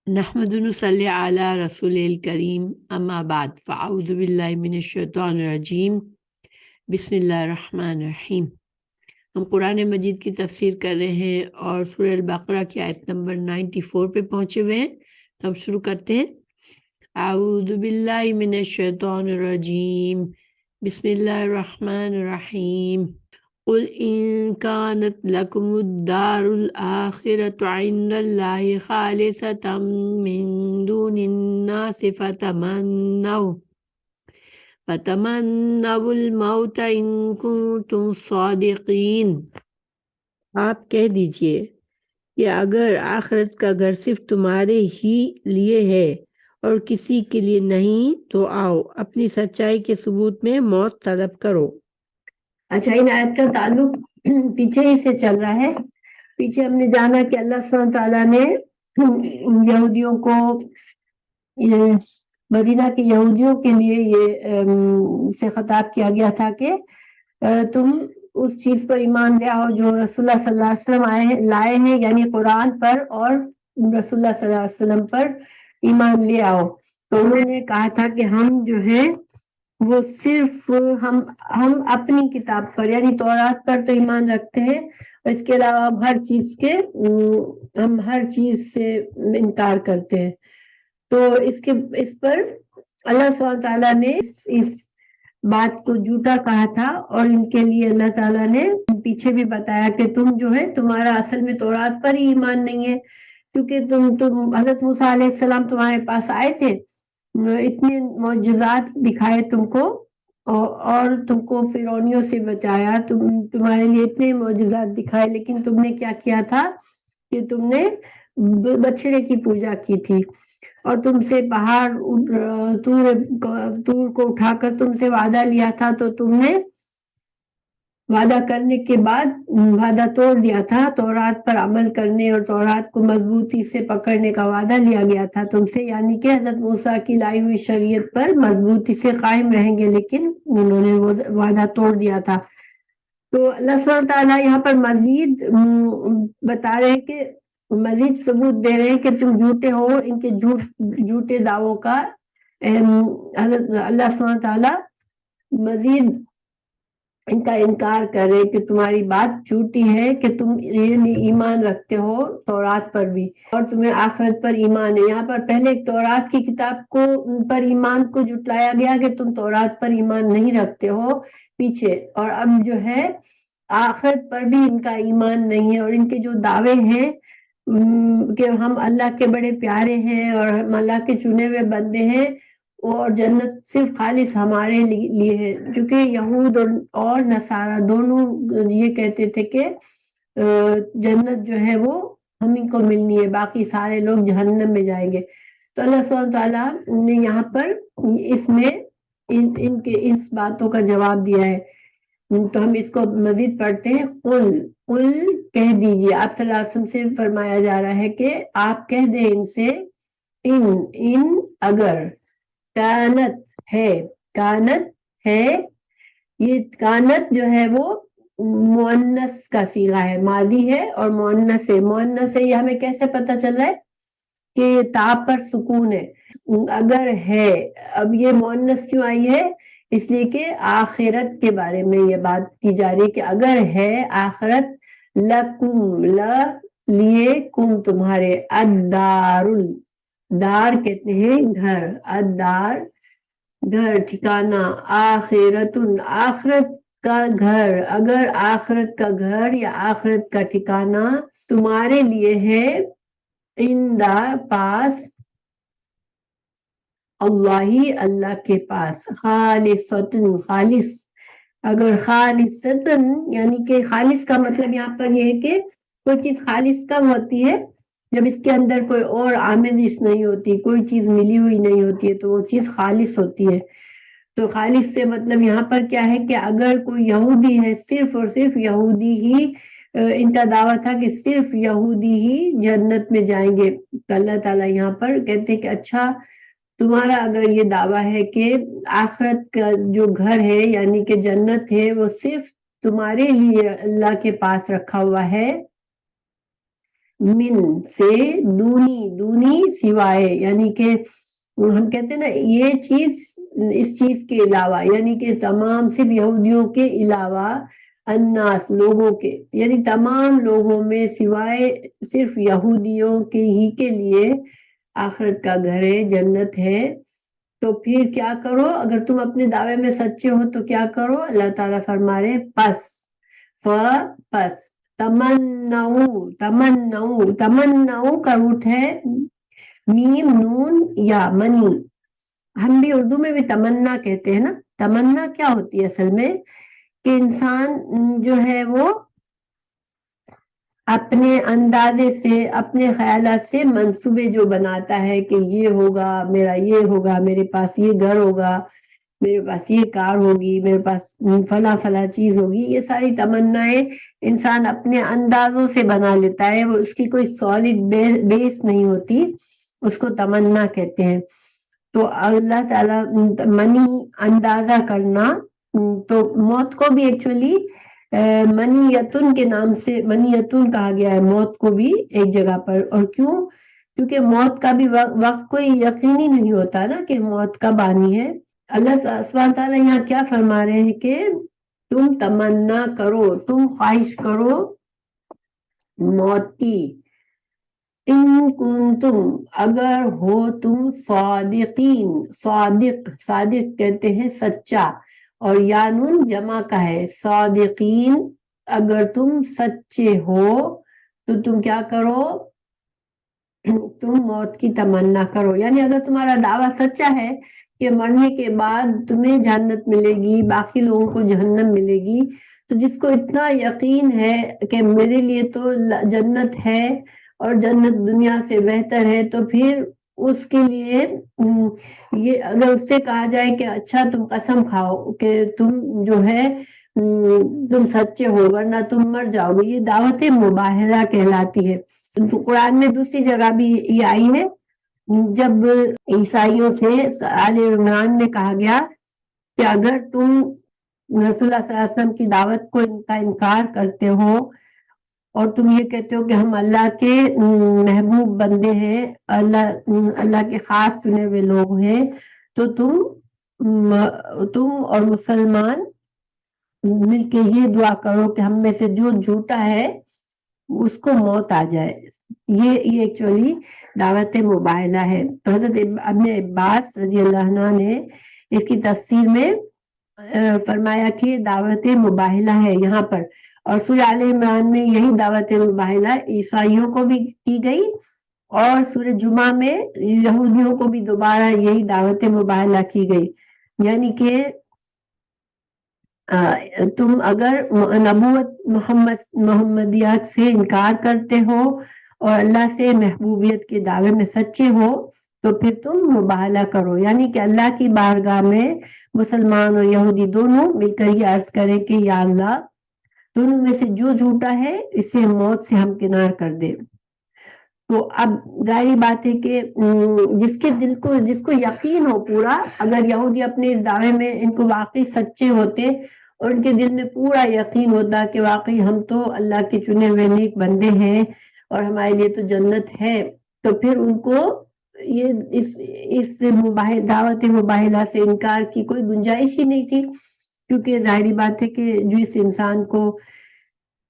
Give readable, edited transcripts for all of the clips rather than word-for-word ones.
نحمد نصلی علی رسول الکریم اما بعد فاعوذ باللہ من الشیطان الرجیم بسم اللہ الرحمن الرحیم۔ ہم قرآن مجید کی تفسیر کر رہے ہیں اور سورہ البقرہ کی آیت نمبر 94 پہ پہنچے ہوئے ہیں، تو ہم شروع کرتے ہیں۔ اعوذ باللہ من الشیطان الرجیم بسم اللہ الرحمن الرحیم۔ قل إن كانت لكم الدار الآخرة عند الله خالصة من دون الناس فتمنوا الموت إن كنتم صادقين۔ آپ کہہ دیجئے کہ اگر آخرت کا گھر صرف تمہارے ہی لیے ہے اور کسی کے لیے نہیں تو آؤ اپنی سچائی کے ثبوت میں موت طلب کرو۔ اچھا، ان آیت کا تعلق پیچھے ہی سے چل رہا ہے۔ پیچھے ہم نے جانا کہ اللہ سبحانہ تعالیٰ نے یہودیوں کو، مدینہ کے یہودیوں کے لیے یہ سے خطاب کیا گیا تھا کہ تم اس چیز پر ایمان لے آؤ جو رسول اللہ صلی اللہ علیہ وسلم لائے ہیں، یعنی قرآن پر اور رسول اللہ صلی اللہ علیہ وسلم پر ایمان لے آؤ۔ تو انہوں نے کہا تھا کہ ہم جو ہے وہ صرف ہم اپنی کتاب پر یعنی تورات پر تو ایمان رکھتے ہیں، اس کے علاوہ ہم ہر چیز سے انکار کرتے ہیں۔ تو اس پر اللہ سبحانہ تعالیٰ نے اس بات کو جھوٹا کہا تھا، اور ان کے لیے اللہ تعالیٰ نے پیچھے بھی بتایا کہ تم جو ہے تمہارا اصل میں تورات پر ہی ایمان نہیں ہے، کیونکہ تم حضرت موسیٰ علیہ السلام تمہارے پاس آئے تھے، اتنے معجزات دکھائے تم کو، اور تم کو فرعونیوں سے بچایا، تمہارے لیے اتنے معجزات دکھائے، لیکن تم نے کیا کیا تھا کہ تم نے بچڑے کی پوجا کی تھی، اور تم سے پہاڑ طور کو اٹھا کر تم سے وعدہ لیا تھا، تو تم نے وعدہ کرنے کے بعد وعدہ توڑ دیا تھا۔ تورات پر عمل کرنے اور تورات کو مضبوطی سے پکڑنے کا وعدہ لیا گیا تھا تم سے، یعنی کہ حضرت موسیٰ کی لائی ہوئی شریعت پر مضبوطی سے قائم رہیں گے، لیکن انہوں نے وہ وعدہ توڑ دیا تھا۔ تو اللہ سبحانہ تعالیٰ یہاں پر مزید بتا رہے ہیں کہ مزید ثبوت دے رہے ہیں کہ تم جھوٹے ہو، ان کے جھوٹے دعووں کا حضرت اللہ سبحانہ تعالیٰ مزید ان کا انکار کر رہے کہ تمہاری بات جھوٹی ہے، کہ تم ایمان رکھتے ہو تورات پر بھی اور تمہیں آخرت پر ایمان ہے۔ یہاں پر پہلے ایک تورات کی کتاب کو پر ایمان کو جھٹلایا گیا کہ تم تورات پر ایمان نہیں رکھتے ہو پیچھے، اور اب جو ہے آخرت پر بھی ان کا ایمان نہیں ہے، اور ان کے جو دعوے ہیں کہ ہم اللہ کے بڑے پیارے ہیں اور ہم اللہ کے چنے ہوئے بندے ہیں اور جنت صرف خالص ہمارے لیے ہے، چونکہ یہود اور نصارہ دونوں یہ کہتے تھے کہ جنت جو ہے وہ ہم ہی کو ملنی ہے، باقی سارے لوگ جہنم میں جائیں گے۔ تو اللہ سبحانہ تعالیٰ نے یہاں پر اس میں ان کے اس باتوں کا جواب دیا ہے۔ تو ہم اس کو مزید پڑھتے ہیں۔ قل کہہ دیجیے، آپ صلی اللہ علیہ وسلم سے فرمایا جا رہا ہے کہ آپ کہہ دیں ان سے، ان اگر کانت ہے، یہ کانت جو ہے وہ مؤنث کا صیغہ ہے، ماضی ہے اور مؤنث ہے۔ یہ ہمیں کیسے پتہ چل رہا ہے کہ یہ تا پر سکون ہے، اگر ہے۔ اب یہ مؤنث کیوں آئی ہے؟ اس لیے کہ آخرت کے بارے میں یہ بات کی جا رہی ہے کہ اگر ہے آخرت، لکم لیے، کم تمہارے، دار کہتے ہیں گھر، الدار گھر، ٹھکانہ، آخرت کا گھر، اگر آخرت کا گھر یا آخرت کا ٹھکانہ تمہارے لیے ہے، اندہ پاس، اللہ کے پاس، خالص، اگر خالصتن یعنی کہ خالص کا مطلب یہاں پر یہ ہے کہ کوئی چیز خالص کب ہوتی ہے؟ جب اس کے اندر کوئی اور آمیزش نہیں ہوتی، کوئی چیز ملی ہوئی نہیں ہوتی ہے، تو وہ چیز خالص ہوتی ہے۔ تو خالص سے مطلب یہاں پر کیا ہے کہ اگر کوئی یہودی ہے، صرف اور صرف یہودی ہی، ان کا دعویٰ تھا کہ صرف یہودی ہی جنت میں جائیں گے، تو اللہ تعالیٰ یہاں پر کہتے ہیں کہ اچھا، تمہارا اگر یہ دعویٰ ہے کہ آخرت کا جو گھر ہے یعنی کہ جنت ہے وہ صرف تمہارے لیے اللہ کے پاس رکھا ہوا ہے، من سے دونی، دونی سوائے، یعنی کہ ہم کہتے ہیں نا یہ چیز اس چیز کے علاوہ، یعنی کہ تمام صرف یہودیوں کے علاوہ، الناس لوگوں کے، یعنی تمام لوگوں میں سوائے صرف یہودیوں کے ہی کے لیے آخرت کا گھر ہے، جنت ہے۔ تو پھر کیا کرو اگر تم اپنے دعوے میں سچے ہو تو کیا کرو؟ اللہ تعالیٰ فرما رہے پس تمنو، تمنو کا روٹ ہے میم نون یا منی۔ ہم بھی اردو میں بھی تمنا کہتے ہیں نا۔ تمنا کیا ہوتی ہے اصل میں؟ کہ انسان جو ہے وہ اپنے اندازے سے، اپنے خیالات سے منصوبے جو بناتا ہے کہ یہ ہوگا، میرا یہ ہوگا، میرے پاس یہ گھر ہوگا، میرے پاس یہ کار ہوگی، میرے پاس فلاں چیز ہوگی، یہ ساری تمنائیں انسان اپنے اندازوں سے بنا لیتا ہے، وہ اس کی کوئی سالڈ بیس نہیں ہوتی، اس کو تمنا کہتے ہیں۔ تو اللہ تعالیٰ منی اندازہ کرنا، تو موت کو بھی ایکچولی منیتن کے نام سے منیتن کہا گیا ہے، موت کو بھی ایک جگہ پر۔ اور کیوں؟ کیونکہ موت کا بھی وقت کوئی یقینی نہیں ہوتا نا کہ موت کب آنی ہے۔ اللہ سبحانہ تعالیٰ یہاں کیا فرما رہے ہیں کہ تم تمنا کرو، تم خواہش کرو موت کی، ان کنتم اگر ہو تم صادقین، صادق کہتے ہیں سچا، اور یا نون جمع کا ہے، صادقین اگر تم سچے ہو تو تم کیا کرو؟ تم موت کی تمنا کرو، یعنی اگر تمہارا دعویٰ سچا ہے کہ مرنے کے بعد تمہیں جنت ملے گی، باقی لوگوں کو جہنم ملے گی، تو جس کو اتنا یقین ہے کہ میرے لیے تو جنت ہے اور جنت دنیا سے بہتر ہے، تو پھر اس کے لیے یہ اگر اس سے کہا جائے کہ اچھا تم قسم کھاؤ کہ تم جو ہے تم سچے ہو ورنہ تم مر جاؤ گے، یہ دعوت مباہلہ کہلاتی ہے۔ قرآن میں دوسری جگہ بھی یہ آئی ہے، جب عیسائیوں سے آل عمران میں کہا گیا کہ اگر تم رسول اللہ صلی اللہ علیہ وسلم کی دعوت کو کا انکار کرتے ہو اور تم یہ کہتے ہو کہ ہم اللہ کے محبوب بندے ہیں، اللہ کے خاص چنے ہوئے لوگ ہیں، تو تم اور مسلمان مل کے یہ دعا کرو کہ ہم میں سے جو جھوٹا ہے اس کو موت آ جائے۔ یہ ایکچولی دعوت مباہلہ ہے۔ تو حضرت ابن عباس رضی اللہ عنہ نے اس کی تفسیر میں فرمایا کہ دعوت مباہلہ ہے یہاں پر، اور سورہ آل عمران میں یہی دعوت مباہلہ عیسائیوں کو بھی کی گئی، اور سورہ جمعہ میں یہودیوں کو بھی دوبارہ یہی دعوت مباہلہ کی گئی، یعنی کہ تم اگر نبوت محمدیت سے انکار کرتے ہو اور اللہ سے محبوبیت کے دعوے میں سچے ہو تو پھر تم مباہلہ کرو، یعنی کہ اللہ کی بارگاہ میں مسلمان اور یہودی دونوں مل کر یہ عرض کریں کہ یا اللہ دونوں میں سے جو جھوٹا ہے اسے موت سے ہمکنار کر دے۔ تو اب ظاہری بات ہے کہ جس کو یقین ہو پورا، اگر یہودی اپنے اس دعوے میں ان کو واقعی سچے ہوتے اور ان کے دل میں پورا یقین ہوتا کہ واقعی ہم تو اللہ کے چنے ہوئے نیک بندے ہیں اور ہمارے لیے تو جنت ہے، تو پھر ان کو یہ اس دعوت مباہلہ سے انکار کی کوئی گنجائش ہی نہیں تھی، کیونکہ ظاہری بات ہے کہ جو اس انسان کو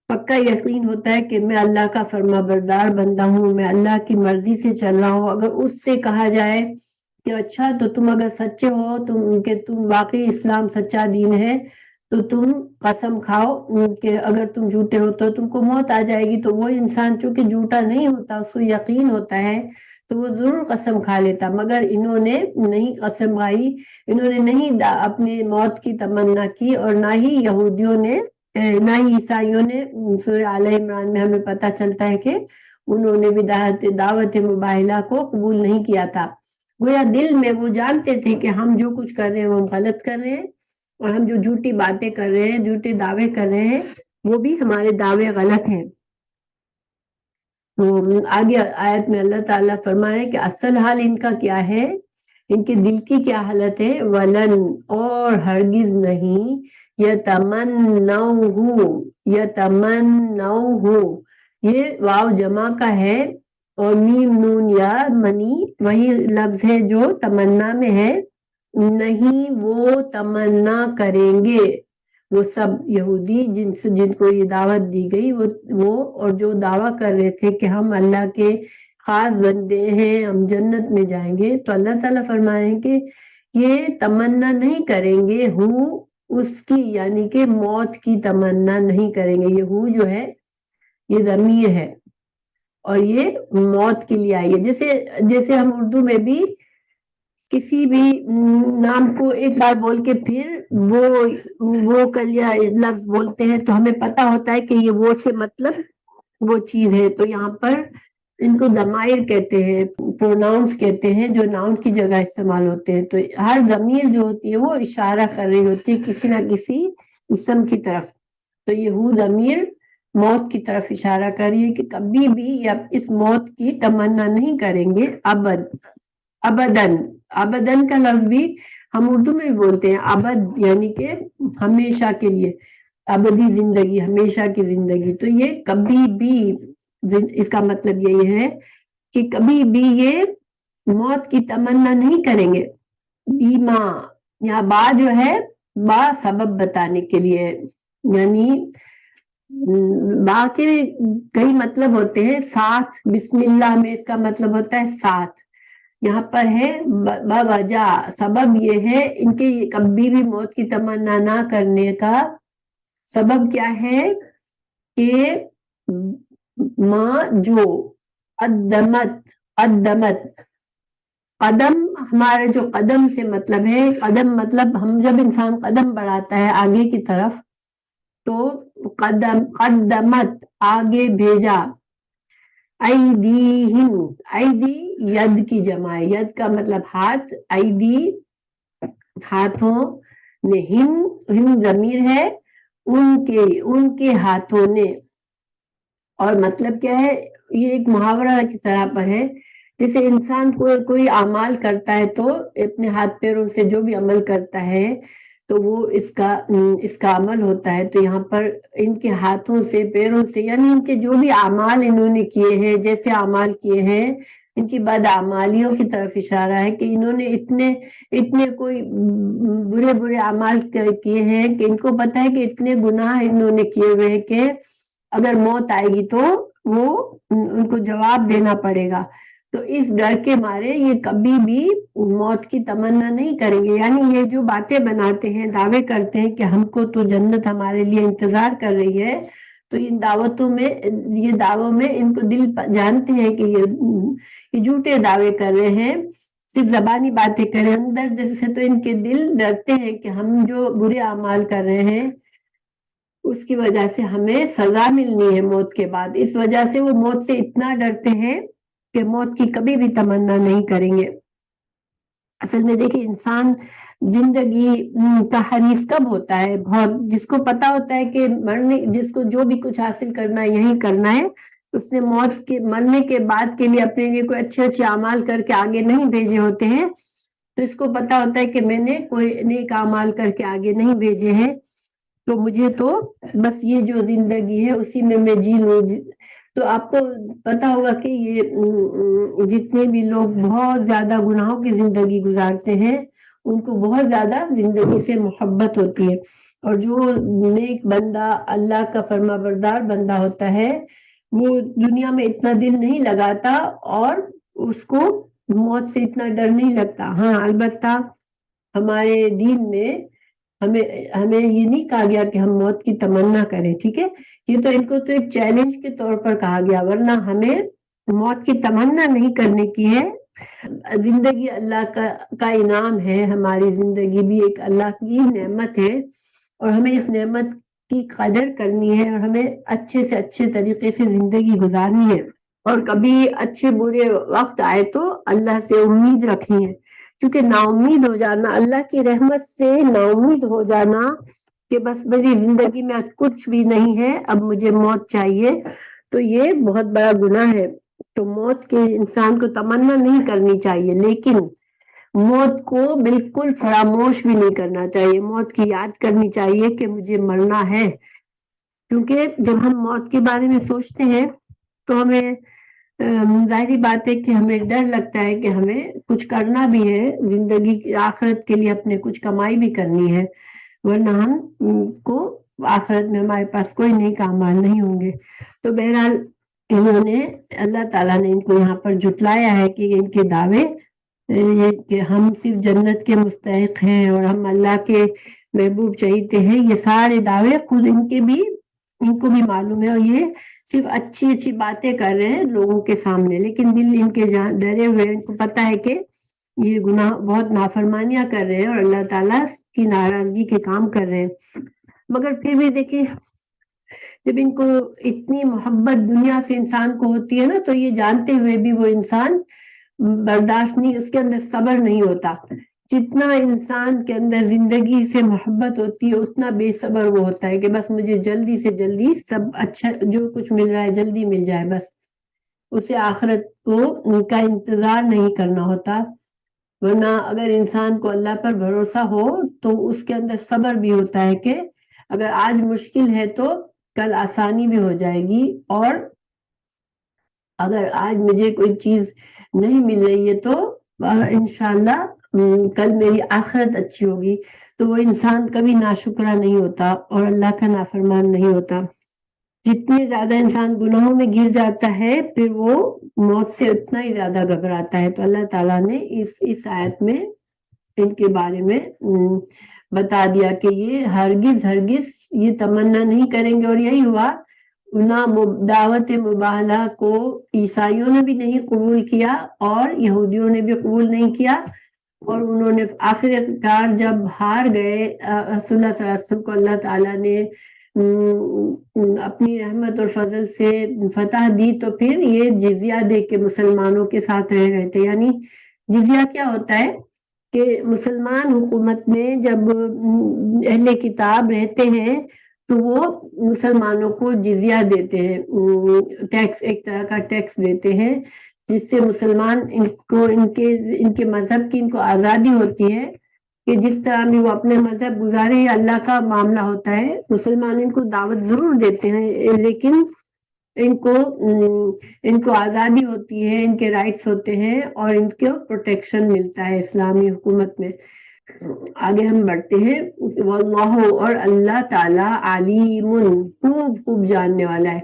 پکا یقین ہوتا ہے کہ میں اللہ کا فرما بردار بندہ ہوں، میں اللہ کی مرضی سے چل رہا ہوں، اگر اس سے کہا جائے کہ اچھا تو تم اگر سچے ہو تم واقعی اسلام سچا دین ہے تو تم قسم کھاؤ کہ اگر تم جھوٹے ہو تو تم کو موت آ جائے گی، تو وہ انسان چونکہ جھوٹا نہیں ہوتا، اس کو یقین ہوتا ہے تو وہ ضرور قسم کھا لیتا، مگر انہوں نے نہیں قسم کھائی، انہوں نے نہیں اپنی موت کی تمنا کی، اور نہ ہی یہودیوں نے نہ ہی عیسائیوں نے۔ سورہ آل عمران میں ہمیں پتہ چلتا ہے کہ انہوں نے بھی دعوت مباہلہ کو قبول نہیں کیا تھا، گویا دل میں وہ جانتے تھے کہ ہم جو کچھ کر رہے ہیں وہ غلط کر رہے ہیں، اور ہم جو جھوٹی باتیں کر رہے ہیں، جھوٹے دعوے کر رہے ہیں، وہ بھی ہمارے دعوے غلط ہیں۔ تو آگے آیت میں اللہ تعالیٰ فرمائے کہ اصل حال ان کا کیا ہے، ان کے دل کی کیا حالت ہے، ولن اور ہرگز نہیں، یتمنوہ یہ واو جمع کا ہے اور میم نون یا منی وہی لفظ ہے جو تمنا میں ہے. نہیں وہ تمنا کریں گے وہ سب یہودی جن کو یہ دعوت دی گئی وہ اور جو دعویٰ کر رہے تھے کہ ہم اللہ کے خاص بندے ہیں ہم جنت میں جائیں گے. تو اللہ تعالیٰ فرمائے ہیں کہ یہ تمنا نہیں کریں گے اس کی یعنی کہ موت کی تمنا نہیں کریں گے. یہ جو ہے یہ ضمیر ہے اور یہ موت کے لیے آئی ہے. جیسے ہم اردو میں بھی کسی بھی نام کو ایک بار بول کے پھر وہ کلیا لفظ بولتے ہیں تو ہمیں پتا ہوتا ہے کہ یہ وہ سے مطلب وہ چیز ہے. تو یہاں پر ان کو ضمائر کہتے ہیں پروناؤنس کہتے ہیں جو ناؤن کی جگہ استعمال ہوتے ہیں. تو ہر ضمیر جو ہوتی ہے وہ اشارہ کر رہی ہوتی ہے کسی نہ کسی اسم کی طرف. تو یہ ضمیر موت کی طرف اشارہ کر رہی ہے کہ کبھی بھی اس موت کی تمنا نہیں کریں گے ابدن کا لفظ بھی ہم اردو میں بھی بولتے ہیں ابد یعنی کہ ہمیشہ کے لیے ابدی زندگی ہمیشہ کی زندگی. تو یہ کبھی بھی اس کا مطلب یہی ہے کہ کبھی بھی یہ موت کی تمنا نہیں کریں گے. بیما یہاں با جو ہے با سبب بتانے کے لیے یعنی با کے کئی مطلب ہوتے ہیں. ساتھ بسم اللہ میں اس کا مطلب ہوتا ہے ساتھ. یہاں پر ہے وجہ سبب یہ ہے ان کے کبھی بھی موت کی تمنا نہ کرنے کا سبب کیا ہے کہ ماں جو قدمت قدم ہمارے جو قدم سے مطلب ہے قدم مطلب ہم جب انسان قدم بڑھاتا ہے آگے کی طرف تو قدمت آگے بھیجا. ایدیہم ایدی ید کی جمع ہے ید کا مطلب ہاتھ ایدی ہاتھوں نے ہم ضمیر ہے ان کے ہاتھوں نے. اور مطلب کیا ہے یہ ایک محاورہ کی طرح پر ہے جیسے انسان کوئی اعمال کرتا ہے تو اپنے ہاتھ پیروں سے جو بھی عمل کرتا ہے تو وہ اس کا عمل ہوتا ہے. تو یہاں پر ان کے ہاتھوں سے پیروں سے یعنی ان کے جو بھی اعمال انہوں نے کیے ہیں جیسے اعمال کیے ہیں ان کی بدعمالیوں کی طرف اشارہ ہے کہ انہوں نے اتنے کوئی برے اعمال کیے ہیں کہ ان کو پتہ ہے کہ اتنے گناہ انہوں نے کیے ہوئے ہیں کہ اگر موت آئے گی تو وہ ان کو جواب دینا پڑے گا. تو اس ڈر کے مارے یہ کبھی بھی موت کی تمنا نہیں کریں گے. یعنی یہ جو باتیں بناتے ہیں دعوے کرتے ہیں کہ ہم کو تو جنت ہمارے لیے انتظار کر رہی ہے تو ان دعووں میں ان کو دل جانتے ہیں کہ یہ جھوٹے دعوے کر رہے ہیں صرف زبانی باتیں کر رہے ہیں اندر جیسے. تو ان کے دل ڈرتے ہیں کہ ہم جو برے اعمال کر رہے ہیں اس کی وجہ سے ہمیں سزا ملنی ہے موت کے بعد. اس وجہ سے وہ موت سے اتنا ڈرتے ہیں کہ موت کی کبھی بھی تمنا نہیں کریں گے. اصل میں دیکھیں انسان زندگی کا حریص کب ہوتا ہے بہت جس کو پتا ہوتا ہے کہ جس کو جو بھی کچھ حاصل کرنا ہے یہی کرنا ہے اس نے موت کے مرنے کے بعد کے لیے اپنے لیے کوئی اچھے اعمال کر کے آگے نہیں بھیجے ہوتے ہیں. تو اس کو پتا ہوتا ہے کہ میں نے کوئی نیک اعمال کر کے آگے نہیں بھیجے ہیں تو مجھے تو بس یہ جو زندگی ہے اسی میں جی لوں. تو آپ کو پتا ہوگا کہ یہ جتنے بھی لوگ بہت زیادہ گناہوں کی زندگی گزارتے ہیں ان کو بہت زیادہ زندگی سے محبت ہوتی ہے اور جو نیک بندہ اللہ کا فرما بردار بندہ ہوتا ہے وہ دنیا میں اتنا دل نہیں لگاتا اور اس کو موت سے اتنا ڈر نہیں لگتا. ہاں البتہ ہمارے دین میں ہمیں یہ نہیں کہا گیا کہ ہم موت کی تمنا کریں. ٹھیک ہے یہ تو ان کو تو ایک چیلنج کے طور پر کہا گیا ورنہ ہمیں موت کی تمنا نہیں کرنے کی ہے. زندگی اللہ کا انعام ہے. ہماری زندگی بھی ایک اللہ کی نعمت ہے اور ہمیں اس نعمت کی قدر کرنی ہے اور ہمیں اچھے سے اچھے طریقے سے زندگی گزارنی ہے. اور کبھی اچھے برے وقت آئے تو اللہ سے امید رکھنی ہے کیونکہ نا امید ہو جانا اللہ کی رحمت سے نا امید ہو جانا کہ بس میری زندگی میں کچھ بھی نہیں ہے اب مجھے موت چاہیے تو یہ بہت بڑا گناہ ہے. تو موت کے انسان کو تمنا نہیں کرنی چاہیے لیکن موت کو بالکل فراموش بھی نہیں کرنا چاہیے. موت کی یاد کرنی چاہیے کہ مجھے مرنا ہے کیونکہ جب ہم موت کے بارے میں سوچتے ہیں تو ہمیں ظاہری بات ہے کہ ہمیں ڈر لگتا ہے کہ ہمیں کچھ کرنا بھی ہے زندگی کی آخرت کے لیے، اپنے کچھ کمائی بھی کرنی ہے، ورنہ ہم کو آخرت میں ہمارے پاس کوئی نیک اعمال نہیں ہوں گے۔ تو بہرحال انہوں نے، اللہ تعالیٰ نے ان کو یہاں پر جھٹلایا ہے کہ ان کے دعوے یہ کہ ہم صرف جنت کے مستحق ہیں اور ہم اللہ کے محبوب چہیتے ہیں، یہ سارے دعوے خود ان کو بھی معلوم ہے، اور یہ صرف اچھی اچھی باتیں کر رہے ہیں لوگوں کے سامنے، لیکن دل ان کے ڈرے ہوئے، ان کو پتہ ہے کہ یہ گناہ بہت نافرمانیاں کر رہے ہیں اور اللہ تعالیٰ کی ناراضگی کے کام کر رہے ہیں۔ مگر پھر بھی دیکھیں، جب ان کو اتنی محبت دنیا سے انسان کو ہوتی ہے نا، تو یہ جانتے ہوئے بھی وہ انسان برداشت نہیں، اس کے اندر صبر نہیں ہوتا۔ جتنا انسان کے اندر زندگی سے محبت ہوتی ہے اتنا بے صبر وہ ہوتا ہے کہ بس مجھے جلدی سے جلدی سب اچھا جو کچھ مل رہا ہے جلدی مل جائے، بس اسے آخرت کو ان کا انتظار نہیں کرنا ہوتا۔ ورنہ اگر انسان کو اللہ پر بھروسہ ہو تو اس کے اندر صبر بھی ہوتا ہے کہ اگر آج مشکل ہے تو کل آسانی بھی ہو جائے گی، اور اگر آج مجھے کوئی چیز نہیں مل رہی ہے تو انشاءاللہ کل میری آخرت اچھی ہوگی۔ تو وہ انسان کبھی ناشکرا نہیں ہوتا اور اللہ کا نافرمان نہیں ہوتا۔ جتنے زیادہ انسان گناہوں میں گر جاتا ہے پھر وہ موت سے اتنا ہی زیادہ گھبراتا ہے۔ تو اللہ تعالیٰ نے اس آیت میں ان کے بارے میں بتا دیا کہ یہ ہرگز یہ تمنا نہیں کریں گے، اور یہی ہوا۔ نہ دعوت مباہلہ کو عیسائیوں نے بھی نہیں قبول کیا اور یہودیوں نے بھی قبول نہیں کیا، اور انہوں نے آخر کار جب ہار گئے، رسول اللہ صلی اللہ علیہ وسلم کو اللہ تعالیٰ نے اپنی رحمت اور فضل سے فتح دی، تو پھر یہ جزیہ دے کے مسلمانوں کے ساتھ رہ رہے تھے۔ یعنی جزیہ کیا ہوتا ہے کہ مسلمان حکومت میں جب اہل کتاب رہتے ہیں تو وہ مسلمانوں کو جزیہ دیتے ہیں، ٹیکس، ایک طرح کا ٹیکس دیتے ہیں، جس سے مسلمان ان کے مذہب کی ان کو آزادی ہوتی ہے کہ جس طرح بھی وہ اپنے مذہب گزارے، یہ اللہ کا معاملہ ہوتا ہے۔ مسلمان ان کو دعوت ضرور دیتے ہیں لیکن ان کو آزادی ہوتی ہے، ان کے رائٹس ہوتے ہیں اور ان کو پروٹیکشن ملتا ہے اسلامی حکومت میں۔ آگے ہم بڑھتے ہیں۔ واللہ، اور اللہ تعالی، علیم، خوب جاننے والا ہے۔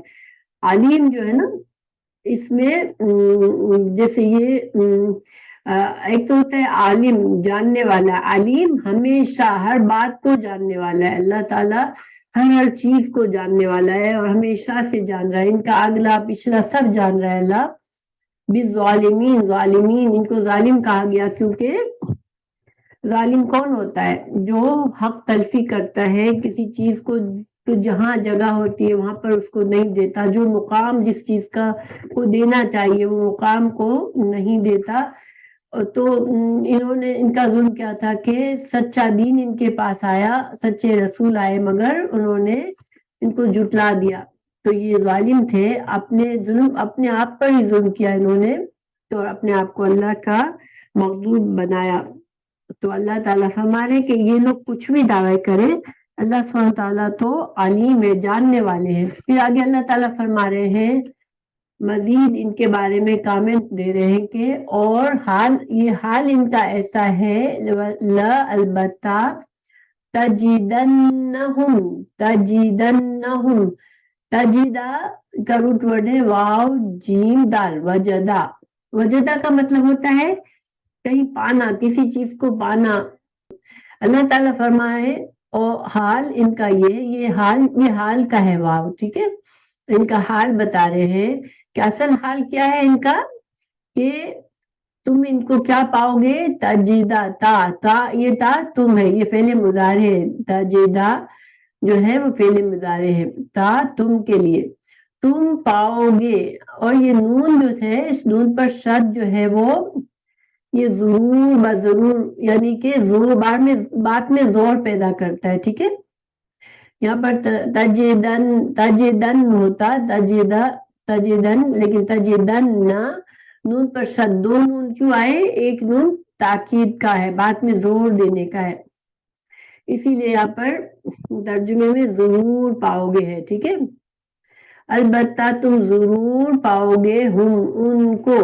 علیم جو ہے نا، اس میں جیسے یہ ایک تو ہوتا ہے عالم، جاننے والا۔ علیم ہمیشہ ہر بات کو جاننے والا ہے، اللہ تعالیٰ ہر چیز کو جاننے والا ہے اور ہمیشہ سے جان رہا ہے، ان کا اگلا پچھلا سب جان رہا ہے اللہ۔ بالظالمین، ظالمین، ان کو ظالم کہا گیا کیونکہ ظالم کون ہوتا ہے؟ جو حق تلفی کرتا ہے کسی چیز کو، تو جہاں جگہ ہوتی ہے وہاں پر اس کو نہیں دیتا، جو مقام جس چیز کا کو دینا چاہیے وہ مقام کو نہیں دیتا۔ تو انہوں نے، ان کا ظلم کیا تھا کہ سچا دین ان کے پاس آیا، سچے رسول آئے، مگر انہوں نے ان کو جھٹلا دیا۔ تو یہ ظالم تھے، اپنے آپ پر ہی ظلم کیا انہوں نے، تو اپنے آپ کو اللہ کا مغضوب بنایا۔ تو اللہ تعالیٰ فرما رہے کہ یہ لوگ کچھ بھی دعوے کریں، اللہ سبحانہ تعالیٰ تو علیم ہے، جاننے والے ہیں۔ پھر آگے اللہ تعالیٰ فرما رہے ہیں، مزید ان کے بارے میں کامنٹ دے رہے ہیں کہ اور یہ حال ان کا ایسا ہے، لا البتہ تجدنہم، تجدہ کا روٹ ورڈ ہے واو جیم دال، وجدہ کا مطلب ہوتا ہے کہیں پانا، کسی چیز کو پانا۔ اللہ تعالیٰ فرمائے اور حال ان کا یہ حال کا ہے، واو، ٹھیک ہے، ان کا حال بتا رہے ہیں کہ اصل حال کیا ہے ان کا، کہ تم ان کو کیا پاؤ گے؟ تجدہ، تا یہ تا تم ہے، یہ فعل مضارع ہے، تجدہ جو ہے وہ فعل مضارع ہے، تا تم کے لیے، تم پاؤ گے۔ اور یہ نون جو ہے، اس نون پر شد جو ہے وہ یہ ضرور بضرور، یعنی کہ بات میں زور پیدا کرتا ہے، ٹھیک ہے۔ یہاں پر تجدن ہوتا، تجدن، لیکن تجدن نون پر شد، دو نون کیوں آئے؟ ایک نون تاکید کا ہے، بات میں زور دینے کا ہے، اسی لیے یہاں پر ترجمے میں ضرور پاؤ گے ہے، ٹھیک ہے۔ البتہ تم ضرور پاؤ گے ہم ان کو،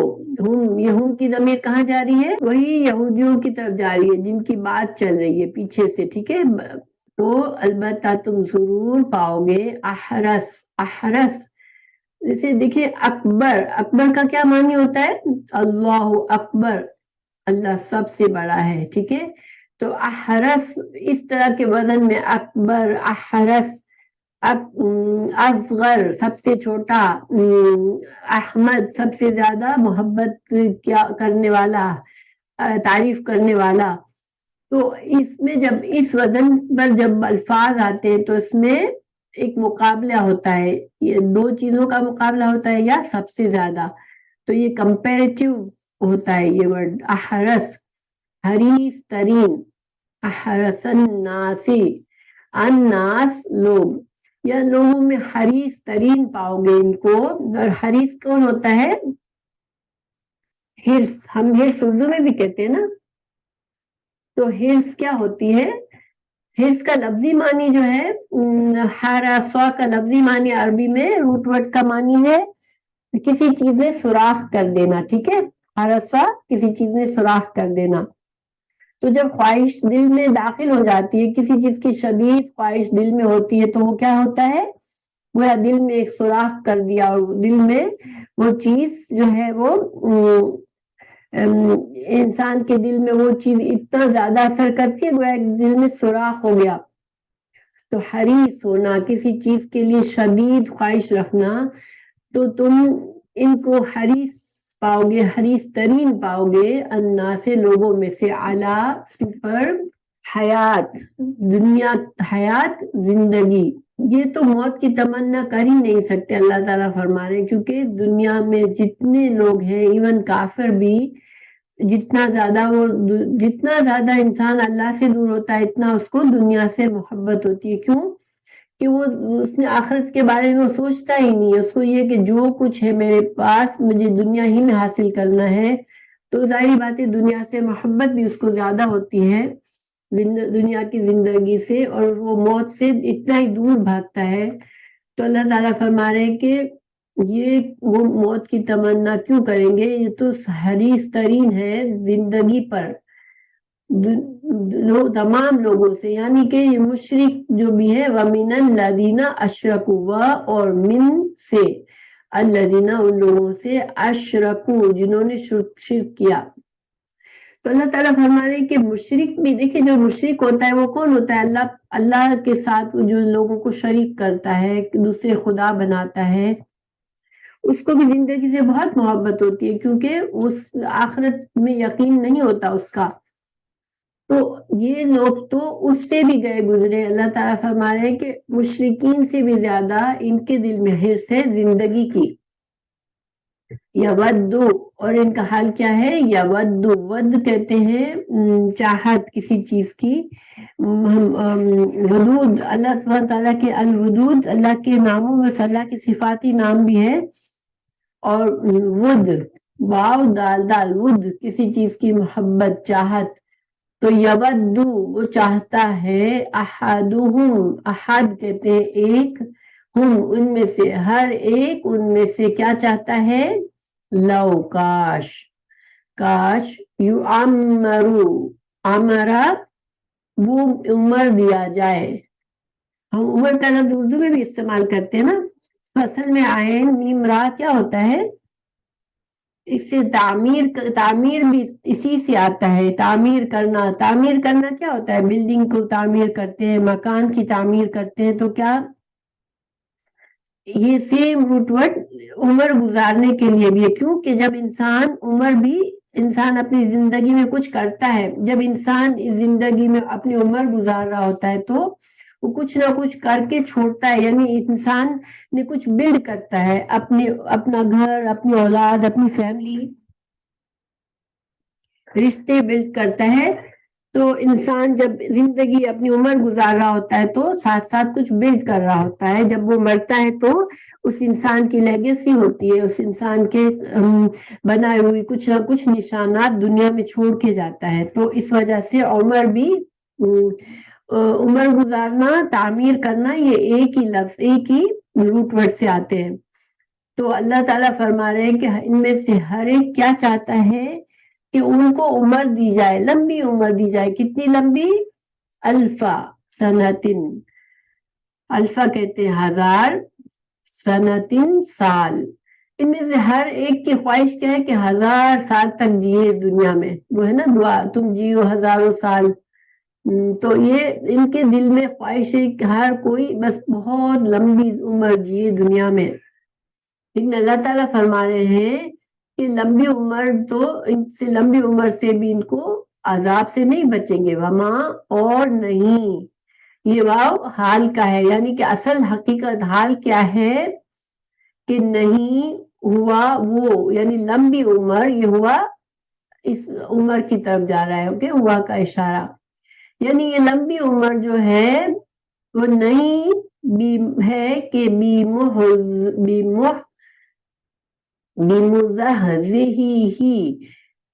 یہ ہم کی ضمیر کہاں جا رہی ہے؟ وہی یہودیوں کی طرف جا رہی ہے جن کی بات چل رہی ہے پیچھے سے، ٹھیک ہے؟ تو البتہ تم ضرور پاؤ گے احرس جیسے دیکھیے اکبر کا کیا معنی ہوتا ہے؟ اللہ اکبر، اللہ سب سے بڑا ہے، ٹھیک ہے؟ تو احرس اس طرح کے وزن میں اکبر، احرس، اصغر سب سے چھوٹا، احمد سب سے زیادہ محبت کیا کرنے والا، تعریف کرنے والا۔ تو اس میں جب اس وزن پر جب الفاظ آتے ہیں تو اس میں ایک مقابلہ ہوتا ہے، یہ دو چیزوں کا مقابلہ ہوتا ہے یا سب سے زیادہ، تو یہ کمپیریٹیو ہوتا ہے یہ ورڈ احرس، حریص ترین، احرس الناس لوگ، یا لوگوں میں حریص ترین پاؤ گے ان کو۔ اور حریص کون ہوتا ہے؟ ہرس، ہم ہرس اردو میں بھی کہتے ہیں نا، تو ہرس کیا ہوتی ہے؟ ہرس کا لفظی معنی جو ہے، حراسوا کا لفظی معنی عربی میں روٹ ورڈ کا معنی ہے کسی چیز میں سوراخ کر دینا، ٹھیک ہے؟ حراسوا کسی چیز میں سوراخ کر دینا۔ تو جب خواہش دل میں داخل ہو جاتی ہے، کسی چیز کی شدید خواہش دل میں ہوتی ہے، تو وہ کیا ہوتا ہے؟ وہ دل میں ایک سوراخ کر دیا، اور دل میں وہ چیز جو ہے وہ انسان کے دل میں وہ چیز اتنا زیادہ اثر کرتی ہے، وہ ایک دل میں سوراخ ہو گیا۔ تو حریص ہونا، کسی چیز کے لیے شدید خواہش رکھنا، تو تم ان کو حریص پاؤ گے، حریص ترین پاؤ گے، الناس سے لوگوں میں سے، علی پر، حیات دنیا، حیات زندگی، یہ تو موت کی تمنا کر ہی نہیں سکتے اللہ تعالیٰ فرما رہے ہیں، کیونکہ دنیا میں جتنے لوگ ہیں، ایون کافر بھی، جتنا زیادہ انسان اللہ سے دور ہوتا ہے اتنا اس کو دنیا سے محبت ہوتی ہے۔ کیوں؟ کہ وہ اس نے آخرت کے بارے میں سوچتا ہی نہیں ہے، اس کو یہ کہ جو کچھ ہے میرے پاس مجھے دنیا ہی میں حاصل کرنا ہے، تو ظاہری بات ہے دنیا سے محبت بھی اس کو زیادہ ہوتی ہے، دنیا کی زندگی سے، اور وہ موت سے اتنا ہی دور بھاگتا ہے۔ تو اللہ تعالیٰ فرما رہے ہیں کہ یہ وہ موت کی تمنا کیوں کریں گے؟ یہ تو حریص ترین ہے زندگی پر تمام لوگوں سے، یعنی کہ یہ مشرک جو بھی ہے، وَمِنَ الَّذِينَ أَشْرَكُوا، اور من سے، الَّذِينَ ان لوگوں سے، أَشْرَكُوا جنہوں نے شرک کیا۔ تو اللہ تعالیٰ فرما رہے ہیں کہ مشرک بھی، دیکھیں جو مشرک ہوتا ہے وہ کون ہوتا ہے؟ اللہ کے ساتھ جو لوگوں کو شریک کرتا ہے، دوسرے خدا بناتا ہے، اس کو بھی زندگی سے بہت محبت ہوتی ہے، کیونکہ اس آخرت میں یقین نہیں ہوتا اس کا۔ تو یہ لوگ تو اس سے بھی گئے گزرے، اللہ تعالیٰ فرما رہے ہیں کہ مشرکین سے بھی زیادہ ان کے دل میں حرص ہے زندگی کی۔ یودو، اور ان کا حال کیا ہے؟ یودو، ود کہتے ہیں چاہت کسی چیز کی، ودود، اللہ سبحانہ تعالیٰ کے الودود، اللہ کے ناموں میں اللہ کے صفاتی نام بھی ہے، اور ود، واو دال ود کسی چیز کی محبت، چاہت، تو یودو وہ چاہتا ہے، احدہم، احد کہتے ہیں ایک، ہم ان میں سے، ہر ایک ان میں سے کیا چاہتا ہے؟ لو، کاش، یعمرو، عمرہ وہ عمر دیا جائے، ہم عمر کا لفظ اردو میں بھی استعمال کرتے ہیں نا، اصل میں عین میم را کیا ہوتا ہے؟ اس سے تعمیر بھی اسی سے آتا ہے، تعمیر کرنا کیا ہوتا ہے؟ بلڈنگ کو تعمیر کرتے ہیں، مکان کی تعمیر کرتے ہیں، تو کیا یہ سیم روٹ ورڈ عمر گزارنے کے لیے بھی ہے، کیونکہ جب انسان اپنی زندگی میں کچھ کرتا ہے، جب انسان زندگی میں اپنی عمر گزار رہا ہوتا ہے تو وہ کچھ نہ کچھ کر کے چھوڑتا ہے، یعنی انسان نے کچھ بلڈ کرتا ہے، اپنا گھر، اپنی اولاد، اپنی فیملی، رشتے بلڈ کرتا ہے۔ تو انسان جب زندگی اپنی عمر گزار رہا ہوتا ہے تو ساتھ ساتھ کچھ بلڈ کر رہا ہوتا ہے، جب وہ مرتا ہے تو اس انسان کی لیگیسی ہوتی ہے، اس انسان کے بنائے ہوئی کچھ نہ کچھ نشانات دنیا میں چھوڑ کے جاتا ہے۔ تو اس وجہ سے عمر گزارنا، تعمیر کرنا، یہ ایک ہی لفظ، ایک ہی روٹ ورڈ سے آتے ہیں. تو اللہ تعالیٰ فرما رہے ہیں کہ ان میں سے ہر ایک کیا چاہتا ہے کہ ان کو عمر دی جائے، لمبی عمر دی جائے. کتنی لمبی؟ الفا سنتن، الفا کہتے ہیں 1000، سنتن سال. ان میں سے ہر ایک کی خواہش کیا ہے کہ 1000 سال تک جیے اس دنیا میں. وہ ہے نا دعا، تم جیو ہزاروں سال. تو یہ ان کے دل میں خواہش ہے کہ ہر کوئی بس بہت لمبی عمر جیے دنیا میں. لیکن اللہ تعالیٰ فرما رہے ہیں کہ لمبی عمر تو ان سے، لمبی عمر سے بھی ان کو عذاب سے نہیں بچیں گے. وما، اور نہیں. یہ واو حال کا ہے، یعنی کہ اصل حقیقت حال کیا ہے کہ نہیں ہوا وہ، یعنی لمبی عمر، یہ ہوا اس عمر کی طرف جا رہا ہے. اوکے، ہوا کا اشارہ، یعنی یہ لمبی عمر جو ہے وہ نہیں ہے کہ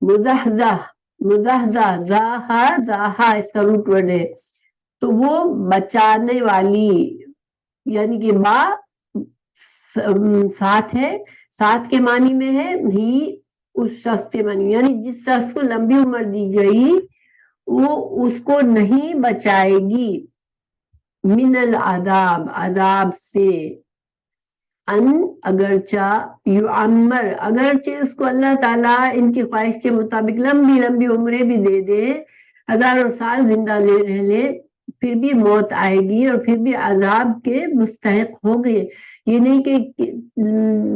مزحزہ زاہا اس کا روٹ ورڈ ہے. تو وہ بچانے والی، یعنی کہ با ساتھ ہے، ساتھ کے معنی میں ہے، ہی اس شخص کے معنی، یعنی جس شخص کو لمبی عمر دی گئی وہ اس کو نہیں بچائے گی من العذاب، عذاب سے. ان اگرچہ یعمر، اگرچہ اس کو اللہ تعالیٰ ان کی خواہش کے مطابق لمبی لمبی عمریں بھی دے دے، ہزاروں سال زندہ رہ لے، پھر بھی موت آئے گی اور پھر بھی عذاب کے مستحق ہو گئے. یہ نہیں کہ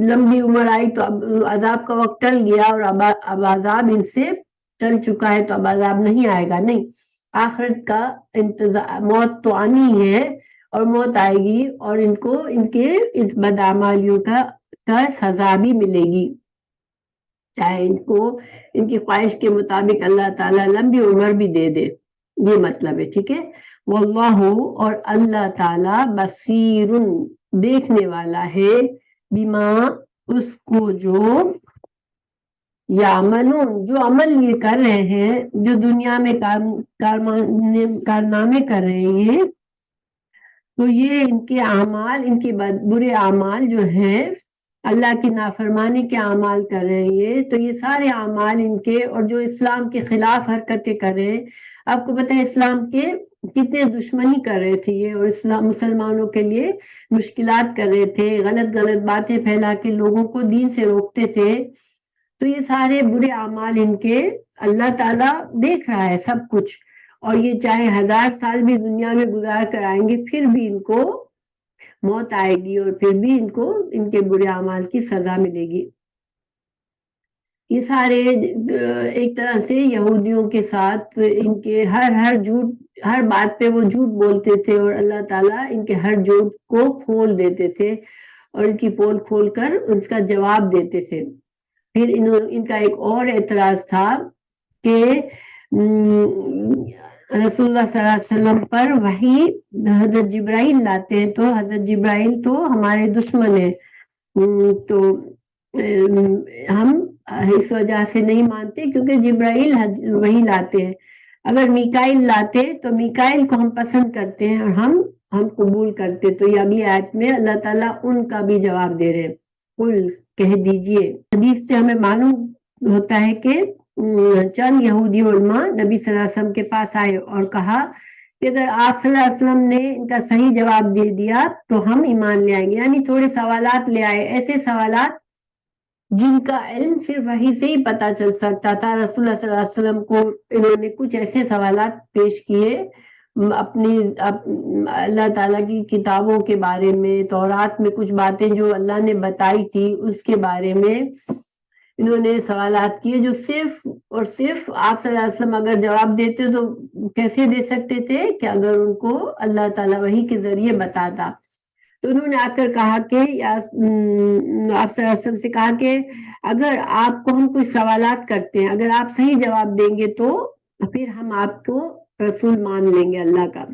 لمبی عمر آئی تو اب عذاب کا وقت ٹل گیا اور اب عذاب ان سے چل چکا ہے تو اب عذاب نہیں آئے گا. نہیں، آخرت کا انتظار، موت تو آنی ہے اور موت آئے گی اور ان کو ان کے اس بدعمالیوں کا سزا بھی ملے گی، چاہے ان کو ان کی خواہش کے مطابق اللہ تعالیٰ لمبی عمر بھی دے دے. یہ مطلب ہے، ٹھیک ہے. واللہ، اور اللہ تعالیٰ بصیر، دیکھنے والا ہے، بما، اس کو جو یعملون، جو عمل یہ کر رہے ہیں، جو دنیا میں کارنامے کر رہے ہیں. تو یہ ان کے اعمال، ان کے برے اعمال جو ہیں، اللہ کی نافرمانی کے اعمال کر رہے ہیں، تو یہ سارے اعمال ان کے، اور جو اسلام کے خلاف حرکتیں کر رہے ہیں. آپ کو پتہ ہے اسلام کے کتنے دشمنی کر رہے تھے یہ، اور اسلام مسلمانوں کے لیے مشکلات کر رہے تھے، غلط غلط باتیں پھیلا کے لوگوں کو دین سے روکتے تھے. تو یہ سارے برے اعمال ان کے اللہ تعالیٰ دیکھ رہا ہے سب کچھ، اور یہ چاہے 1000 سال بھی دنیا میں گزار کر آئیں گے پھر بھی ان کو موت آئے گی اور پھر بھی ان کو ان کے برے اعمال کی سزا ملے گی. یہ سارے ایک طرح سے یہودیوں کے ساتھ ان کے ہر جھوٹ، ہر بات پہ وہ جھوٹ بولتے تھے، اور اللہ تعالیٰ ان کے ہر جھوٹ کو کھول دیتے تھے اور ان کی پول کھول کر اس کا جواب دیتے تھے. پھر ان کا ایک اور اعتراض تھا کہ رسول اللہ صلی اللہ علیہ وسلم پر وحی حضرت جبرائیل لاتے ہیں، تو حضرت جبرائیل تو ہمارے دشمن ہیں، تو ہم اس وجہ سے نہیں مانتے کیونکہ جبرائیل وحی لاتے ہیں. اگر میکائیل لاتے تو میکائیل کو ہم پسند کرتے ہیں اور ہم قبول کرتے. تو یہ اگلی آیت میں اللہ تعالیٰ ان کا بھی جواب دے رہے ہیں. قل، کہہ دیجئے. حدیث سے ہمیں معلوم ہوتا ہے کہ چند یہودی علماء نبی صلی اللہ علیہ وسلم کے پاس آئے اور کہا کہ اگر آپ صلی اللہ علیہ وسلم نے ان کا صحیح جواب دے دیا تو ہم ایمان لے آئیں گے. یعنی تھوڑے سوالات لے آئے، ایسے سوالات جن کا علم صرف وحی سے ہی پتہ چل سکتا تھا. رسول اللہ صلی اللہ علیہ وسلم کو انہوں نے کچھ ایسے سوالات پیش کیے اپنی اللہ تعالیٰ کی کتابوں کے بارے میں، تورات میں کچھ باتیں جو اللہ نے بتائی تھی اس کے بارے میں انہوں نے سوالات کیے جو صرف اور صرف آپ صلی اللہ علیہ وسلم اگر جواب دیتے تو کیسے دے سکتے تھے کہ اگر ان کو اللہ تعالیٰ وحی کے ذریعے بتاتا. تو انہوں نے آ کر کہا کہ آپ صلی اللہ علیہ وسلم سے کہا کہ اگر آپ کو ہم کچھ سوالات کرتے ہیں، اگر آپ صحیح جواب دیں گے تو پھر ہم آپ کو رسول مان لیں گے اللہ کا.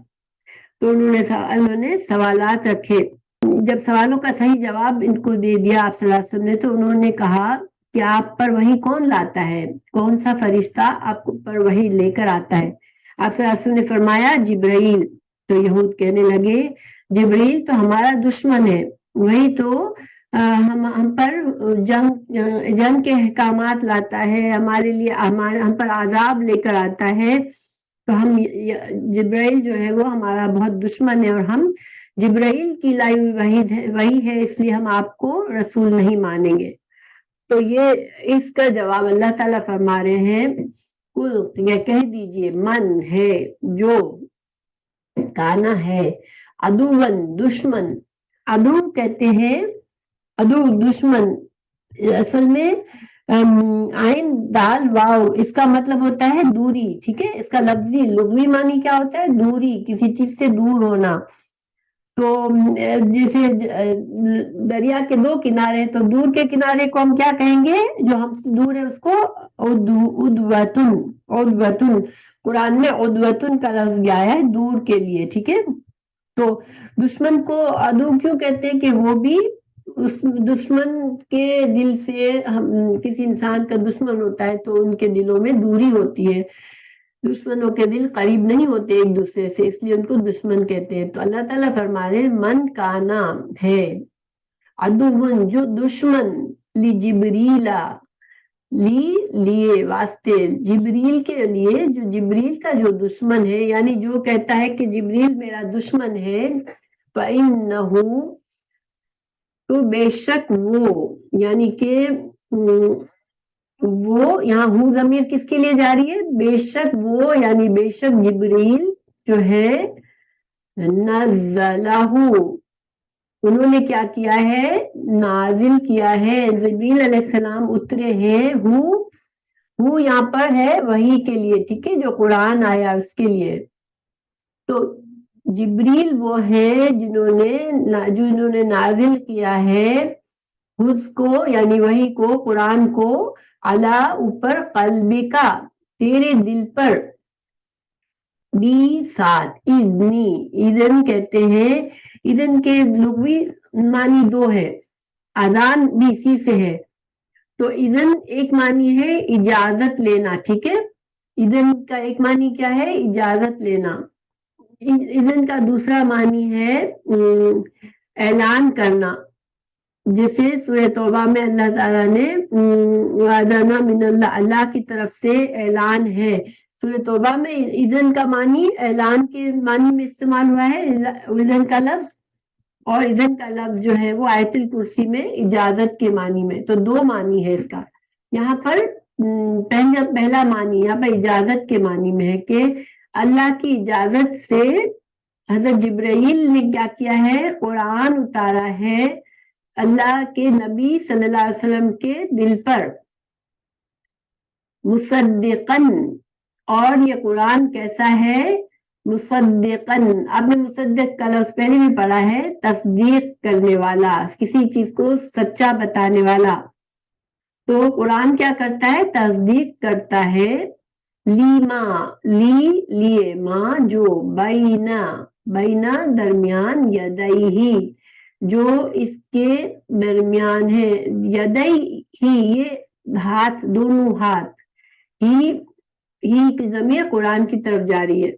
تو انہوں نے سوالات رکھے. جب سوالوں کا صحیح جواب ان کو دے دیا آپ صلی اللہ علیہ وسلم نے، تو انہوں نے کہا کہ آپ پر وحی کون لاتا ہے، کون سا فرشتہ آپ پر وحی لے کر آتا ہے. آپ صلی اللہ علیہ وسلم نے فرمایا جبرائیل. تو یہود کہنے لگے جبرائیل تو ہمارا دشمن ہے، وہی تو ہم پر جنگ کے احکامات لاتا ہے، ہمارے لیے ہم پر عذاب لے کر آتا ہے، تو ہم جبرائیل جو ہے وہ ہمارا بہت دشمن ہے، اور ہم جبرائیل کی لائی ہوئی وحی ہے، اس لیے ہم آپ کو رسول نہیں مانیں گے۔ تو یہ اس کا جواب اللہ تعالیٰ فرما رہے ہیں، یہ کہہ دیجئے من ہے جو کانا ہے عدوًا دشمن، عدو کہتے ہیں، عدو دشمن، اصل میں عین دال واو اس کا مطلب ہوتا ہے دوری، ٹھیک ہے، اس کا لغوی معنی کیا ہوتا ہے؟ دوری، کسی چیز سے دور ہونا۔ تو جیسے دریا کے دو کنارے، تو دور کے کنارے کو ہم کیا کہیں گے؟ جو ہم سے دور ہے اس کو عدوتن، عدوتن، قرآن میں عدوتن کا لفظ بھی آیا ہے دور کے لیے، ٹھیک ہے۔ تو دشمن کو عدو کیوں کہتے ہیں؟ کہ وہ بھی اس دشمن کے دل سے، کسی انسان کا دشمن ہوتا ہے تو ان کے دلوں میں دوری ہوتی ہے، دشمنوں کے دل قریب نہیں ہوتے ایک دوسرے سے، اس لیے ان کو دشمن کہتے ہیں۔ تو اللہ تعالیٰ فرما رہے ہیں من کانا ہے عدوً جو دشمن لجبریلا، لیے واسطے جبریل کے لیے، جو جبریل کا جو دشمن ہے، یعنی جو کہتا ہے کہ جبریل میرا دشمن ہے، فَإِنَّهُ تو بے شک وہ، یعنی کہ وہ، یہاں ہوں ضمیر کس کے لیے جاری ہے؟ بے شک وہ، یعنی بے شک جبریل جو ہے نزلہ، انہوں نے کیا کیا ہے؟ نازل کیا ہے، جبریل علیہ السلام اترے ہیں، ہوں یہاں پر ہے وحی کے لیے، ٹھیک ہے، جو قرآن آیا اس کے لیے۔ تو جبریل وہ ہے جنہوں نے نازل کیا ہے اس کو، یعنی وحی کو، قرآن کو، علی اوپر، قلبی کا تیرے دل پر، بھی ساتھ، اذنی، اذن کہتے ہیں، اذن کے لغوی معنی دو ہے، اذان بھی اسی سے ہے۔ تو اذن ایک معنی ہے اجازت لینا، ٹھیک ہے، اذن کا ایک معنی کیا ہے؟ اجازت لینا۔ اذن کا دوسرا معنی ہے اعلان کرنا، جیسے سورہ توبہ میں اللہ تعالیٰ نے وعدنا من اللہ کی طرف سے اعلان ہے، سورہ توبہ میں اذن کا معنی اعلان کے معنی میں استعمال ہوا ہے اذن کا لفظ، اور اذن کا لفظ جو ہے وہ آیت الکرسی میں اجازت کے معنی میں، تو دو معنی ہے اس کا۔ یہاں پر پہلا معنی یہاں پر اجازت کے معنی میں ہے کہ اللہ کی اجازت سے حضرت جبرائیل نے کیا کیا ہے؟ قرآن اتارا ہے اللہ کے نبی صلی اللہ علیہ وسلم کے دل پر، مصدقاً، اور یہ قرآن کیسا ہے؟ مصدقاً، آپ نے مصدق کا لفظ پہلے بھی پڑھا ہے، تصدیق کرنے والا، کسی چیز کو سچا بتانے والا۔ تو قرآن کیا کرتا ہے؟ تصدیق کرتا ہے، لیما، لیے، ماں جو، بینا درمیان، یدئی، جو اس کے درمیان ہے، یدئی ہی، یہ ہاتھ، دونوں ہاتھ، ہی کی ضمیر قرآن کی طرف جاری ہے۔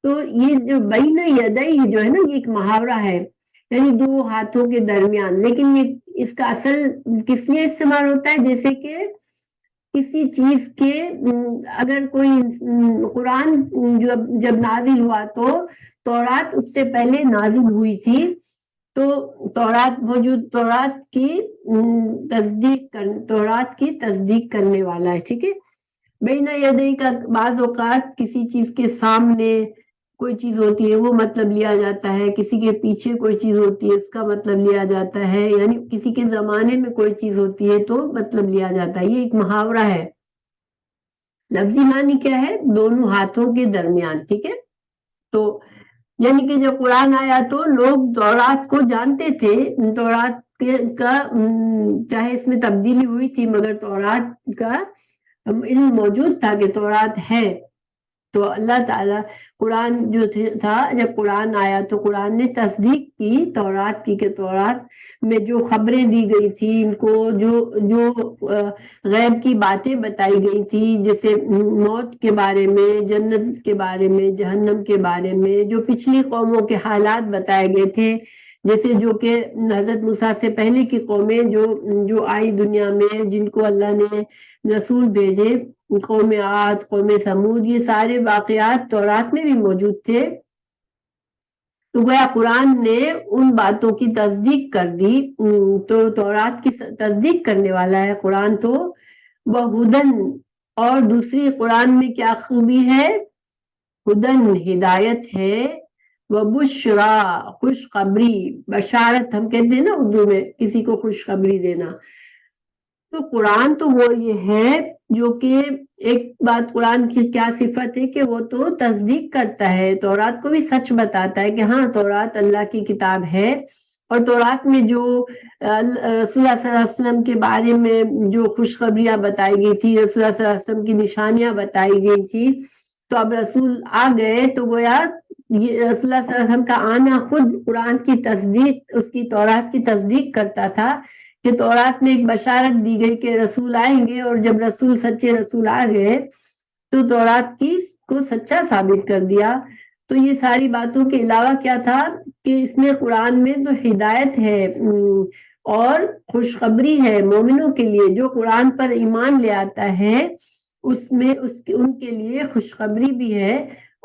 تو یہ جو بین یدئی جو ہے نا، یہ ایک محاورہ ہے، یعنی دو ہاتھوں کے درمیان، لیکن یہ اس کا اصل کس لیے استعمال ہوتا ہے؟ جیسے کہ کسی چیز کے، اگر کوئی قرآن جب نازل ہوا تو تورات اس سے پہلے نازل ہوئی تھی، تو تورات کی تصدیق کرنے والا ہے، ٹھیک ہے۔ بین یدئی کا بعض اوقات کسی چیز کے سامنے کوئی چیز ہوتی ہے وہ مطلب لیا جاتا ہے، کسی کے پیچھے کوئی چیز ہوتی ہے اس کا مطلب لیا جاتا ہے، یعنی کسی کے زمانے میں کوئی چیز ہوتی ہے تو مطلب لیا جاتا ہے، یہ ایک محاورہ ہے۔ لفظی معنی کیا ہے؟ دونوں ہاتھوں کے درمیان، ٹھیک ہے۔ تو یعنی کہ جب قرآن آیا تو لوگ تورات کو جانتے تھے، تورات کا چاہے اس میں تبدیلی ہوئی تھی مگر تورات کا علم موجود تھا کہ تورات ہے۔ تو اللہ تعالیٰ قرآن جو تھا، جب قرآن آیا تو قرآن نے تصدیق کی تورات کی، کہ تورات میں جو خبریں دی گئی تھی ان کو، جو غیب کی باتیں بتائی گئی تھی، جیسے موت کے بارے میں، جنت کے بارے میں، جہنم کے بارے میں، جو پچھلی قوموں کے حالات بتائے گئے تھے، جیسے جو کہ حضرت موسیٰ سے پہلے کی قومیں جو آئی دنیا میں، جن کو اللہ نے رسول بھیجے، قوم عاد، قوم ثمود، یہ سارے واقعات تورات میں بھی موجود تھے۔ تو گویا قرآن نے ان باتوں کی تصدیق کر دی، تو تورات کی تصدیق کرنے والا ہے قرآن تو وہ ہدن، اور دوسری قرآن میں کیا خوبی ہے؟ ہدن ہدایت ہے، وہ بشرا خوشخبری، بشارت ہم کہتے ہیں نا اردو میں کسی کو خوشخبری دینا۔ تو قرآن تو وہ یہ ہے جو کہ ایک بات قرآن کی کیا صفت ہے کہ وہ تو تصدیق کرتا ہے، تورات کو بھی سچ بتاتا ہے کہ ہاں تورات اللہ کی کتاب ہے، اور تورات میں جو رسول اللہ صلی اللہ علیہ وسلم کے بارے میں جو خوشخبریاں بتائی گئی تھی، رسول اللہ صلی اللہ علیہ وسلم کی نشانیاں بتائی گئی تھی، تو اب رسول آ گئے تو گویا یہ رسول اللہ صلی اللہ علیہ وسلم کا آنا خود قرآن کی تصدیق، اس کی تورات کی تصدیق کرتا تھا کہ تورات میں ایک بشارت دی گئی کہ رسول آئیں گے، اور جب رسول سچے رسول آ گئے تو تورات کی کو سچا ثابت کر دیا۔ تو یہ ساری باتوں کے علاوہ کیا تھا کہ اس میں قرآن میں تو ہدایت ہے اور خوشخبری ہے مومنوں کے لیے، جو قرآن پر ایمان لے آتا ہے اس میں ان کے لیے خوشخبری بھی ہے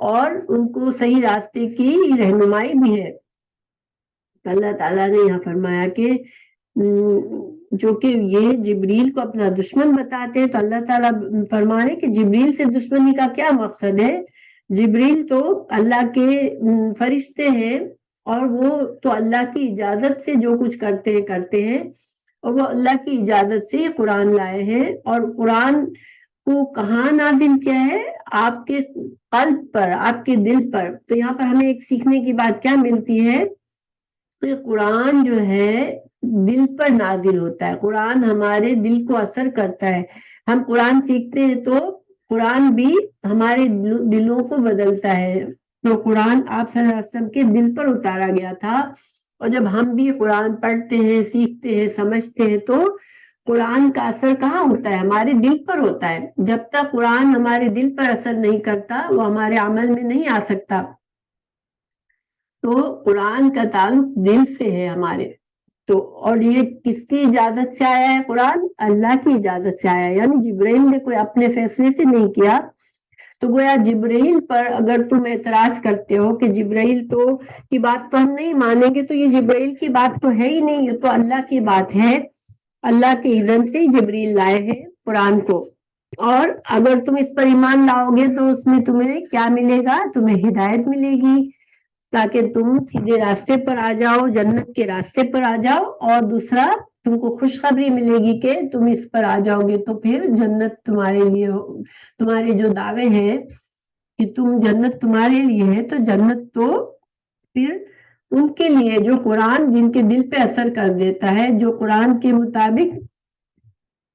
اور ان کو صحیح راستے کی رہنمائی بھی ہے۔ اللہ تعالیٰ نے یہاں فرمایا کہ جو کہ یہ جبریل کو اپنا دشمن بتاتے ہیں، تو اللہ تعالیٰ فرما رہے کہ جبریل سے دشمنی کا کیا مقصد ہے؟ جبریل تو اللہ کے فرشتے ہیں، اور وہ تو اللہ کی اجازت سے جو کچھ کرتے ہیں، اور وہ اللہ کی اجازت سے قرآن لائے ہیں، اور قرآن کو کہاں نازل کیا ہے؟ آپ کے قلب پر، آپ کے دل پر۔ تو یہاں پر ہمیں ایک سیکھنے کی بات کیا ملتی ہے کہ قرآن جو ہے دل پر نازل ہوتا ہے، قرآن ہمارے دل کو اثر کرتا ہے۔ ہم قرآن سیکھتے ہیں تو قرآن بھی ہمارے دلوں کو بدلتا ہے۔ تو قرآن آپ صلی اللہ علیہ وسلم کے دل پر اتارا گیا تھا، اور جب ہم بھی قرآن پڑھتے ہیں، سیکھتے ہیں، سمجھتے ہیں، تو قرآن کا اثر کہاں ہوتا ہے؟ ہمارے دل پر ہوتا ہے۔ جب تک قرآن ہمارے دل پر اثر نہیں کرتا وہ ہمارے عمل میں نہیں آ سکتا۔ تو قرآن کا تعلق دل سے ہے ہمارے۔ تو اور یہ کس کی اجازت سے آیا ہے؟ قرآن اللہ کی اجازت سے آیا ہے، یعنی جبرائیل نے کوئی اپنے فیصلے سے نہیں کیا۔ تو گویا جبرائیل پر اگر تم اعتراض کرتے ہو کہ جبرائیل تو کی بات تو ہم نہیں مانیں گے، تو یہ جبرائیل کی بات تو ہے ہی نہیں، یہ تو اللہ کی بات ہے۔ اللہ کے اذن سے ہی جبرائیل لائے ہیں قرآن کو، اور اگر تم اس پر ایمان لاؤ گے تو اس میں تمہیں کیا ملے گا؟ تمہیں ہدایت ملے گی، تاکہ تم سیدھے راستے پر آ جاؤ، جنت کے راستے پر آ جاؤ، اور دوسرا تم کو خوشخبری ملے گی کہ تم اس پر آ جاؤ گے تو پھر جنت تمہارے لیے، تمہارے جو دعوے ہیں کہ تم جنت تمہارے لیے ہے، تو جنت تو پھر ان کے لیے جو قرآن جن کے دل پہ اثر کر دیتا ہے، جو قرآن کے مطابق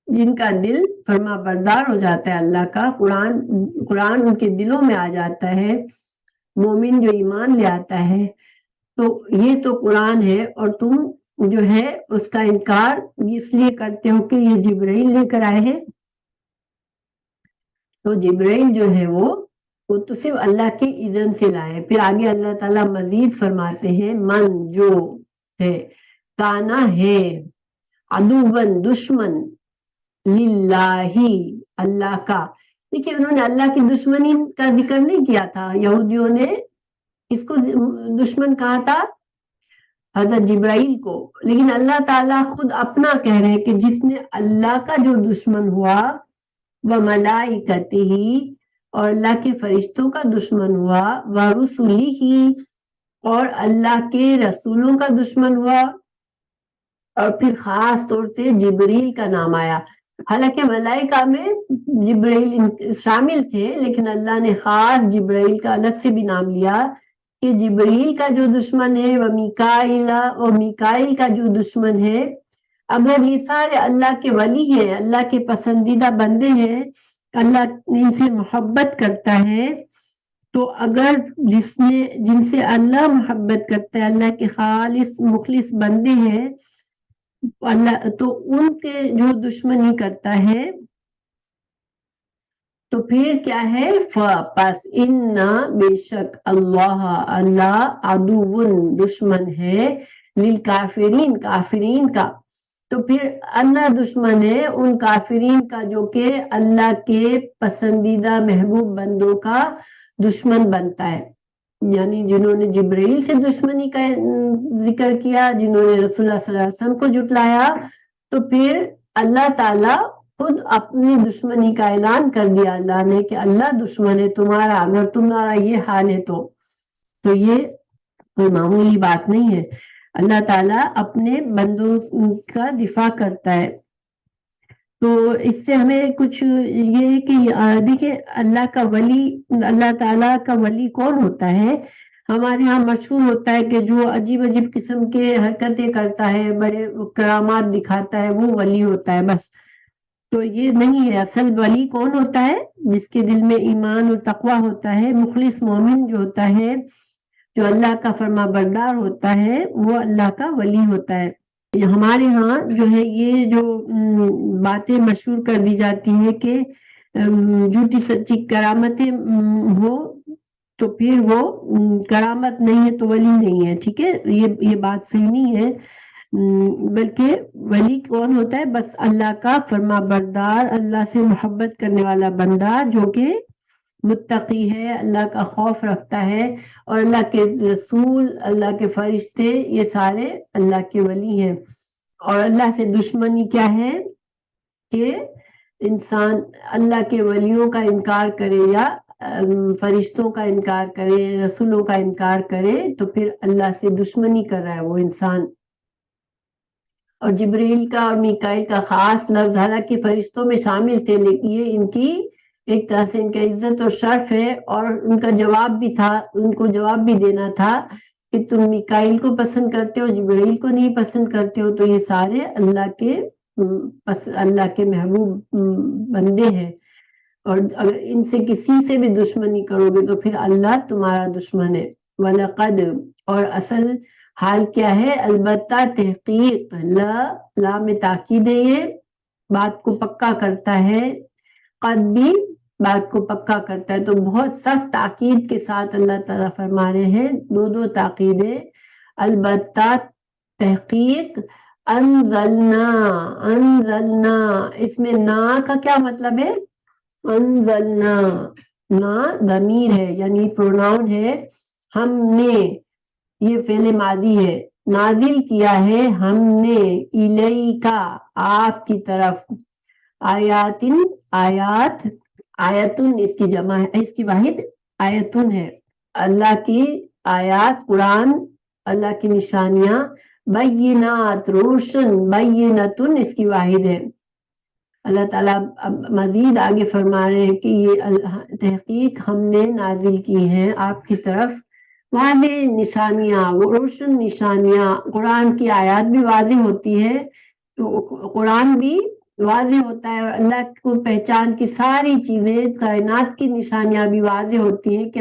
جن کا دل فرما بردار ہو جاتا ہے اللہ کا، قرآن ان کے دلوں میں آ جاتا ہے، مومن جو ایمان لے آتا ہے، تو یہ تو قرآن ہے، اور تم جو ہے اس کا انکار اس لیے کرتے ہو کہ یہ جبرائیل لے کر آئے ہیں۔ تو جبرائیل جو ہے وہ تو صرف اللہ کے اذن سے لائے۔ پھر آگے اللہ تعالیٰ مزید فرماتے ہیں من جو ہے کانا ہے عدوًا دشمن للہ اللہ کا۔ دیکھیے انہوں نے اللہ کی دشمنی کا ذکر نہیں کیا تھا، یہودیوں نے اس کو دشمن کہا تھا حضرت جبرائیل کو، لیکن اللہ تعالیٰ خود اپنا کہہ رہے ہیں کہ جس نے اللہ کا جو دشمن ہوا وہ ملائکتہ اور اللہ کے فرشتوں کا دشمن ہوا، ورسلہ اور اللہ کے رسولوں کا دشمن ہوا، اور پھر خاص طور سے جبریل کا نام آیا۔ حالانکہ ملائکہ میں جبرائیل شامل تھے، لیکن اللہ نے خاص جبرائیل کا الگ سے بھی نام لیا کہ جبریل کا جو دشمن ہے وہ میکائیل، اور میکائیل کا جو دشمن ہے، اگر یہ سارے اللہ کے ولی ہیں، اللہ کے پسندیدہ بندے ہیں، اللہ ان سے محبت کرتا ہے، تو اگر جن سے اللہ محبت کرتا ہے، اللہ کے خالص مخلص بندے ہیں، اللہ تو ان کے جو دشمنی کرتا ہے، تو پھر کیا ہے؟ پس بے شک اللہ عدوٌ دشمن ہے للکافرین کافرین کا، تو پھر اللہ دشمن ہے ان کافرین کا جو کہ اللہ کے پسندیدہ محبوب بندوں کا دشمن بنتا ہے، یعنی جنہوں نے جبرائیل سے دشمنی کا ذکر کیا، جنہوں نے رسول اللہ صلی اللہ علیہ وسلم کو جھٹلایا، تو پھر اللہ تعالیٰ خود اپنی دشمنی کا اعلان کر دیا اللہ نے کہ اللہ دشمن ہے تمہارا، اگر تمہارا یہ حال ہے تو یہ کوئی معمولی بات نہیں ہے۔ اللہ تعالیٰ اپنے بندوں کا دفاع کرتا ہے۔ تو اس سے ہمیں کچھ یہ ہے کہ دیکھیں اللہ کا ولی، اللہ تعالیٰ کا ولی کون ہوتا ہے؟ ہمارے ہاں مشہور ہوتا ہے کہ جو عجیب عجیب قسم کے حرکتیں کرتا ہے، بڑے کرامات دکھاتا ہے، وہ ولی ہوتا ہے بس۔ تو یہ نہیں ہے، اصل ولی کون ہوتا ہے؟ جس کے دل میں ایمان اور تقویٰ ہوتا ہے، مخلص مومن جو ہوتا ہے، جو اللہ کا فرما بردار ہوتا ہے، وہ اللہ کا ولی ہوتا ہے۔ ہمارے ہاں جو ہے یہ جو باتیں مشہور کر دی جاتی ہیں کہ جھوٹی سچی کرامتیں ہو تو پھر وہ کرامت نہیں ہے تو ولی نہیں ہے، ٹھیک ہے، یہ بات صحیح نہیں ہے، بلکہ ولی کون ہوتا ہے؟ بس اللہ کا فرما بردار، اللہ سے محبت کرنے والا بندہ جو کہ متقی ہے، اللہ کا خوف رکھتا ہے، اور اللہ کے رسول، اللہ کے فرشتے، یہ سارے اللہ کے ولی ہیں۔ اور اللہ سے دشمنی کیا ہے کہ انسان اللہ کے ولیوں کا انکار کرے یا فرشتوں کا انکار کرے، رسولوں کا انکار کرے، تو پھر اللہ سے دشمنی کر رہا ہے وہ انسان۔ اور جبریل کا اور میکائیل کا خاص لفظ حالانکہ فرشتوں میں شامل تھے، لیکن یہ ان کی ایک طرح سے ان کا عزت اور شرف ہے، اور ان کا جواب بھی تھا، ان کو جواب بھی دینا تھا کہ تم میکائیل کو پسند کرتے ہو، جبریل کو نہیں پسند کرتے ہو، تو یہ سارے اللہ کے محبوب بندے ہیں، اور اگر ان سے کسی سے بھی دشمنی کرو گے تو پھر اللہ تمہارا دشمن ہے۔ وَلَقَدْ، اور اصل حال کیا ہے؟ البتہ، تحقیق، لا میں تاکید ہے، یہ بات کو پکا کرتا ہے، قد بھی بات کو پکا کرتا ہے، تو بہت سخت تاکید کے ساتھ اللہ تعالیٰ فرما رہے ہیں، دو تاکیدیں، البتہ تحقیق، انزلنا، اس میں نا کا کیا مطلب ہے؟ انزلنا، نا ضمیر ہے یعنی پروناؤن ہے، ہم نے، یہ فعل ماضی ہے، نازل کیا ہے ہم نے، الیکا، آپ کی طرف، آیاتن، آیات، آیتن اس کی جمع ہے، اس کی واحد آیتن ہے، اللہ کی آیات، قرآن، اللہ کی نشانیاں، بینات، روشن، بینتن اس کی واحد ہے۔ اللہ تعالیٰ اب مزید آگے فرما رہے ہیں کہ یہ تحقیق ہم نے نازل کی ہیں آپ کی طرف واضح نشانیاں، روشن نشانیاں، قرآن کی آیات بھی واضح ہوتی ہے، قرآن بھی واضح ہوتا ہے، اور اللہ کو پہچان کی ساری چیزیں، کائنات کی نشانیاں بھی واضح ہوتی ہیں کہ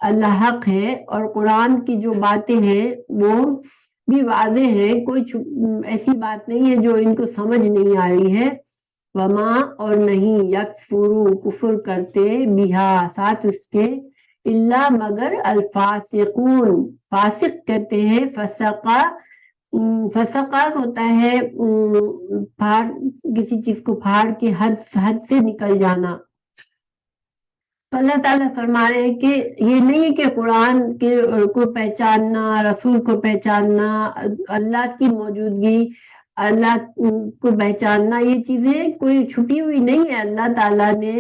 اللہ حق ہے، اور قرآن کی جو باتیں ہیں وہ بھی واضح ہیں، کوئی ایسی بات نہیں ہے جو ان کو سمجھ نہیں آ رہی ہے۔ وما، اور نہیں، یکفرو، کفر کرتے، بہا، ساتھ اس کے، اللہ، مگر، الفاسقون، فاسق کہتے ہیں، فسقہ ہوتا ہے کسی چیز کو پھاڑ کے حد سے نکل جانا۔ تو اللہ تعالیٰ فرما رہے ہیں کہ یہ نہیں ہے کہ قرآن کو پہچاننا، رسول کو پہچاننا، اللہ کی موجودگی، اللہ کو پہچاننا، یہ چیزیں کوئی چھپی ہوئی نہیں ہے، اللہ تعالیٰ نے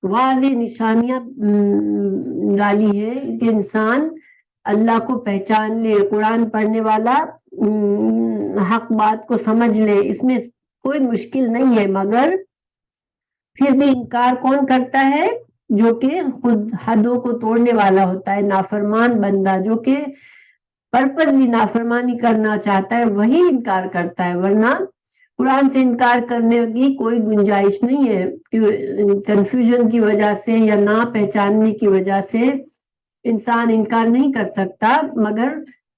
واضح نشانیاں ڈالی ہیں کہ انسان اللہ کو پہچان لے، قرآن پڑھنے والا حق بات کو سمجھ لے، اس میں کوئی مشکل نہیں ہے، مگر پھر بھی انکار کون کرتا ہے؟ جو کہ خود حدوں کو توڑنے والا ہوتا ہے، نافرمان بندہ جو کہ پرپسلی نافرمانی کرنا چاہتا ہے وہی انکار کرتا ہے، ورنہ قرآن سے انکار کرنے کی کوئی گنجائش نہیں ہے، کنفیوژن کی وجہ سے یا نہ پہچاننے کی وجہ سے انسان انکار نہیں کر سکتا، مگر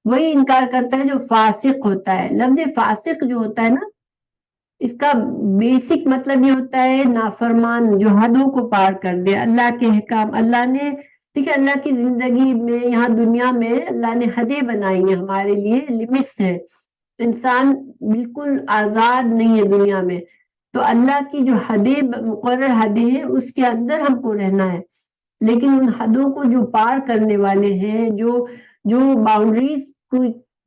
وہی انکار کرتا ہے جو فاسق ہوتا ہے۔ لفظ فاسق جو ہوتا ہے نا، اس کا بیسک مطلب یہ ہوتا ہے نافرمان، جو حدوں کو پار کر دے، اللہ کے احکام، اللہ نے دیکھیے اللہ کی زندگی میں یہاں دنیا میں اللہ نے حدیں بنائی ہیں ہمارے لیے، لمٹس ہیں. انسان بالکل آزاد نہیں ہے دنیا میں. تو اللہ کی جو حدیں، مقرر حدیں ہیں، اس کے اندر ہم کو رہنا ہے. لیکن ان حدوں کو جو پار کرنے والے ہیں، جو باؤنڈریز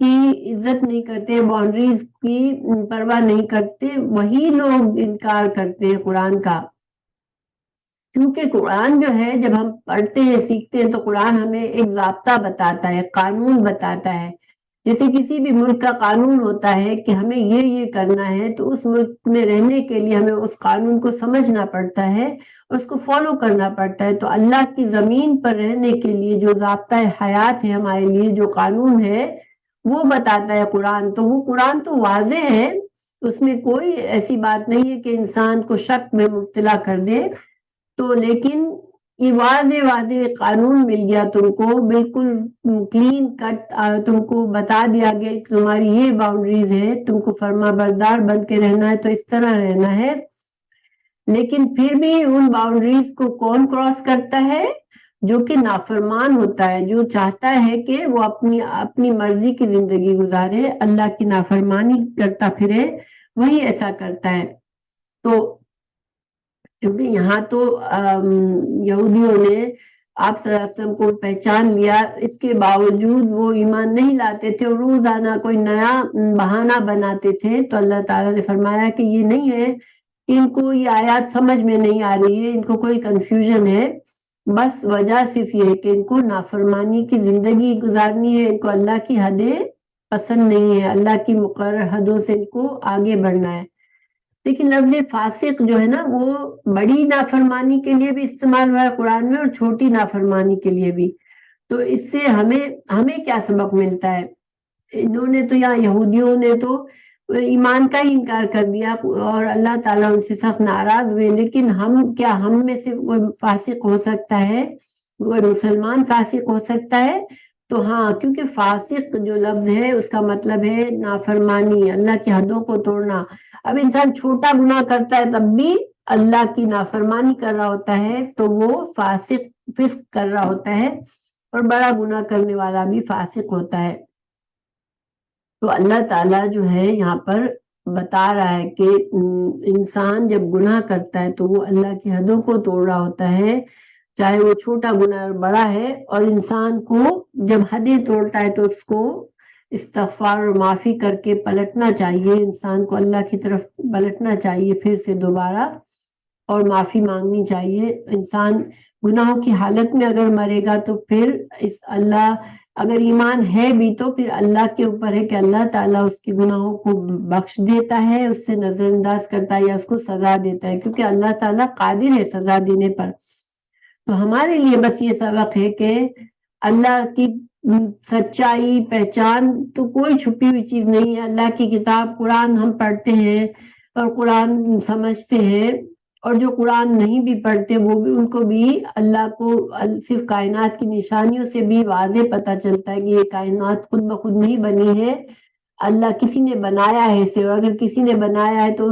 کی عزت نہیں کرتے، باؤنڈریز کی پرواہ نہیں کرتے، وہی لوگ انکار کرتے ہیں قرآن کا. کیونکہ قرآن جو ہے جب ہم پڑھتے ہیں سیکھتے ہیں تو قرآن ہمیں ایک ضابطہ بتاتا ہے، قانون بتاتا ہے. جیسے کسی بھی ملک کا قانون ہوتا ہے کہ ہمیں یہ کرنا ہے، تو اس ملک میں رہنے کے لیے ہمیں اس قانون کو سمجھنا پڑتا ہے، اس کو فالو کرنا پڑتا ہے. تو اللہ کی زمین پر رہنے کے لیے جو ضابطہ حیات ہے ہمارے لیے، جو قانون ہے، وہ بتاتا ہے قرآن. تو وہ قرآن تو واضح ہے، اس میں کوئی ایسی بات نہیں ہے کہ انسان کو شک میں مبتلا کر دے. تو لیکن یہ واضح قانون مل گیا تم کو، بالکل کلین کٹ تم کو بتا دیا گیا کہ تمہاری یہ باؤنڈریز ہے، تم کو فرما بردار بن کے رہنا ہے، تو اس طرح رہنا ہے. لیکن پھر بھی ان باؤنڈریز کو کون کراس کرتا ہے؟ جو کہ نافرمان ہوتا ہے، جو چاہتا ہے کہ وہ اپنی مرضی کی زندگی گزارے، اللہ کی نافرمانی کرتا پھرے، وہی ایسا کرتا ہے. تو کیونکہ یہاں تو یہودیوں نے آپ صلی اللہ علیہ وسلم کو پہچان لیا، اس کے باوجود وہ ایمان نہیں لاتے تھے اور روزانہ کوئی نیا بہانہ بناتے تھے. تو اللہ تعالیٰ نے فرمایا کہ یہ نہیں ہے کہ ان کو یہ آیات سمجھ میں نہیں آ رہی ہے، ان کو کوئی کنفیوژن ہے. بس وجہ صرف یہ ہے کہ ان کو نافرمانی کی زندگی گزارنی ہے، ان کو اللہ کی حدیں پسند نہیں ہے، اللہ کی مقرر حدوں سے ان کو آگے بڑھنا ہے. لیکن لفظ فاسق جو ہے نا، وہ بڑی نافرمانی کے لیے بھی استعمال ہوا ہے قرآن میں اور چھوٹی نافرمانی کے لیے بھی. تو اس سے ہمیں کیا سبق ملتا ہے؟ انہوں نے تو، یہاں یہودیوں نے تو ایمان کا ہی انکار کر دیا اور اللہ تعالیٰ ان سے سخت ناراض ہوئے. لیکن ہم میں سے کوئی فاسق ہو سکتا ہے، کوئی مسلمان فاسق ہو سکتا ہے؟ تو ہاں، کیونکہ فاسق جو لفظ ہے اس کا مطلب ہے نافرمانی، اللہ کی حدوں کو توڑنا. اب انسان چھوٹا گناہ کرتا ہے تب بھی اللہ کی نافرمانی کر رہا ہوتا ہے، تو وہ فسق کر رہا ہوتا ہے، اور بڑا گناہ کرنے والا بھی فاسق ہوتا ہے. تو اللہ تعالیٰ جو ہے یہاں پر بتا رہا ہے کہ انسان جب گناہ کرتا ہے تو وہ اللہ کی حدوں کو توڑ رہا ہوتا ہے، چاہے وہ چھوٹا گناہ اور بڑا ہے. اور انسان کو جب حدیں توڑتا ہے تو اس کو استغفار اور معافی کر کے پلٹنا چاہیے، انسان کو اللہ کی طرف پلٹنا چاہیے پھر سے دوبارہ، اور معافی مانگنی چاہیے. انسان گناہوں کی حالت میں اگر مرے گا تو پھر اگر ایمان ہے بھی تو پھر اللہ کے اوپر ہے کہ اللہ تعالیٰ اس کے گناہوں کو بخش دیتا ہے، اس سے نظر انداز کرتا ہے یا اس کو سزا دیتا ہے، کیونکہ اللہ تعالیٰ قادر ہے سزا دینے پر. تو ہمارے لیے بس یہ سبق ہے کہ اللہ کی سچائی پہچان تو کوئی چھپی ہوئی چیز نہیں ہے. اللہ کی کتاب قرآن ہم پڑھتے ہیں اور قرآن سمجھتے ہیں، اور جو قرآن نہیں بھی پڑھتے وہ بھی، ان کو بھی اللہ کو صرف کائنات کی نشانیوں سے بھی واضح پتہ چلتا ہے کہ یہ کائنات خود بخود نہیں بنی ہے، اللہ کسی نے بنایا ہے اسے. اور اگر کسی نے بنایا ہے تو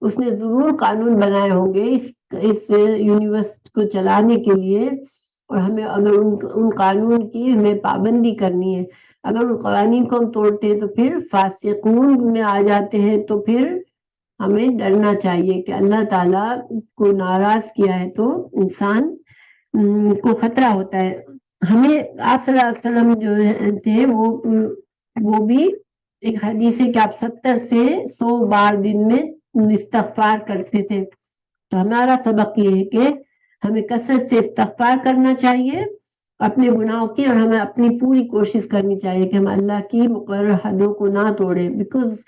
اس نے ضرور قانون بنائے ہوں گے اس یونیورس کو چلانے کے لیے، اور ہمیں اگر ان قانون کی ہمیں پابندی کرنی ہے. اگر ان قوانین کو ہم توڑتے ہیں تو پھر فاسقون میں آ جاتے ہیں. تو پھر ہمیں ڈرنا چاہیے کہ اللہ تعالیٰ کو ناراض کیا ہے تو انسان کو خطرہ ہوتا ہے. ہمیں آپ صلی اللہ علیہ وسلم جو تھے وہ بھی ایک حدیث ہے کہ آپ 70 سے 100 بار دن میں استغفار کرتے تھے. تو ہمارا سبق یہ ہے کہ ہمیں کثرت سے استغفار کرنا چاہیے اپنے گناہوں کی، اور ہمیں اپنی پوری کوشش کرنی چاہیے کہ ہم اللہ کی مقرر حدوں کو نہ توڑیں. بیکاز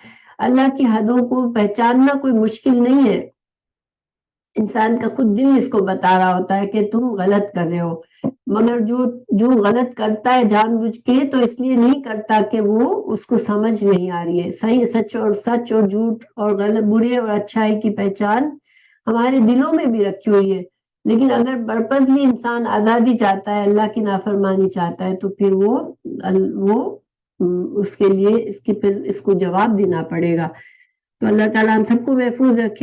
اللہ کی حدوں کو پہچاننا کوئی مشکل نہیں ہے، انسان کا خود دل اس کو بتا رہا ہوتا ہے کہ تم غلط کر رہے ہو. مگر جو غلط کرتا ہے جان بوجھ کے، تو اس لیے نہیں کرتا کہ وہ اس کو سمجھ نہیں آ رہی ہے. صحیح سچ اور جھوٹ اور غلط، برے اور اچھائی کی پہچان ہمارے دلوں میں بھی رکھی ہوئی ہے. لیکن اگر پرپزلی انسان آزادی چاہتا ہے، اللہ کی نافرمانی چاہتا ہے، تو پھر وہ اس کے لیے اس کو جواب دینا پڑے گا. تو اللہ تعالیٰ ہم سب کو محفوظ رکھے.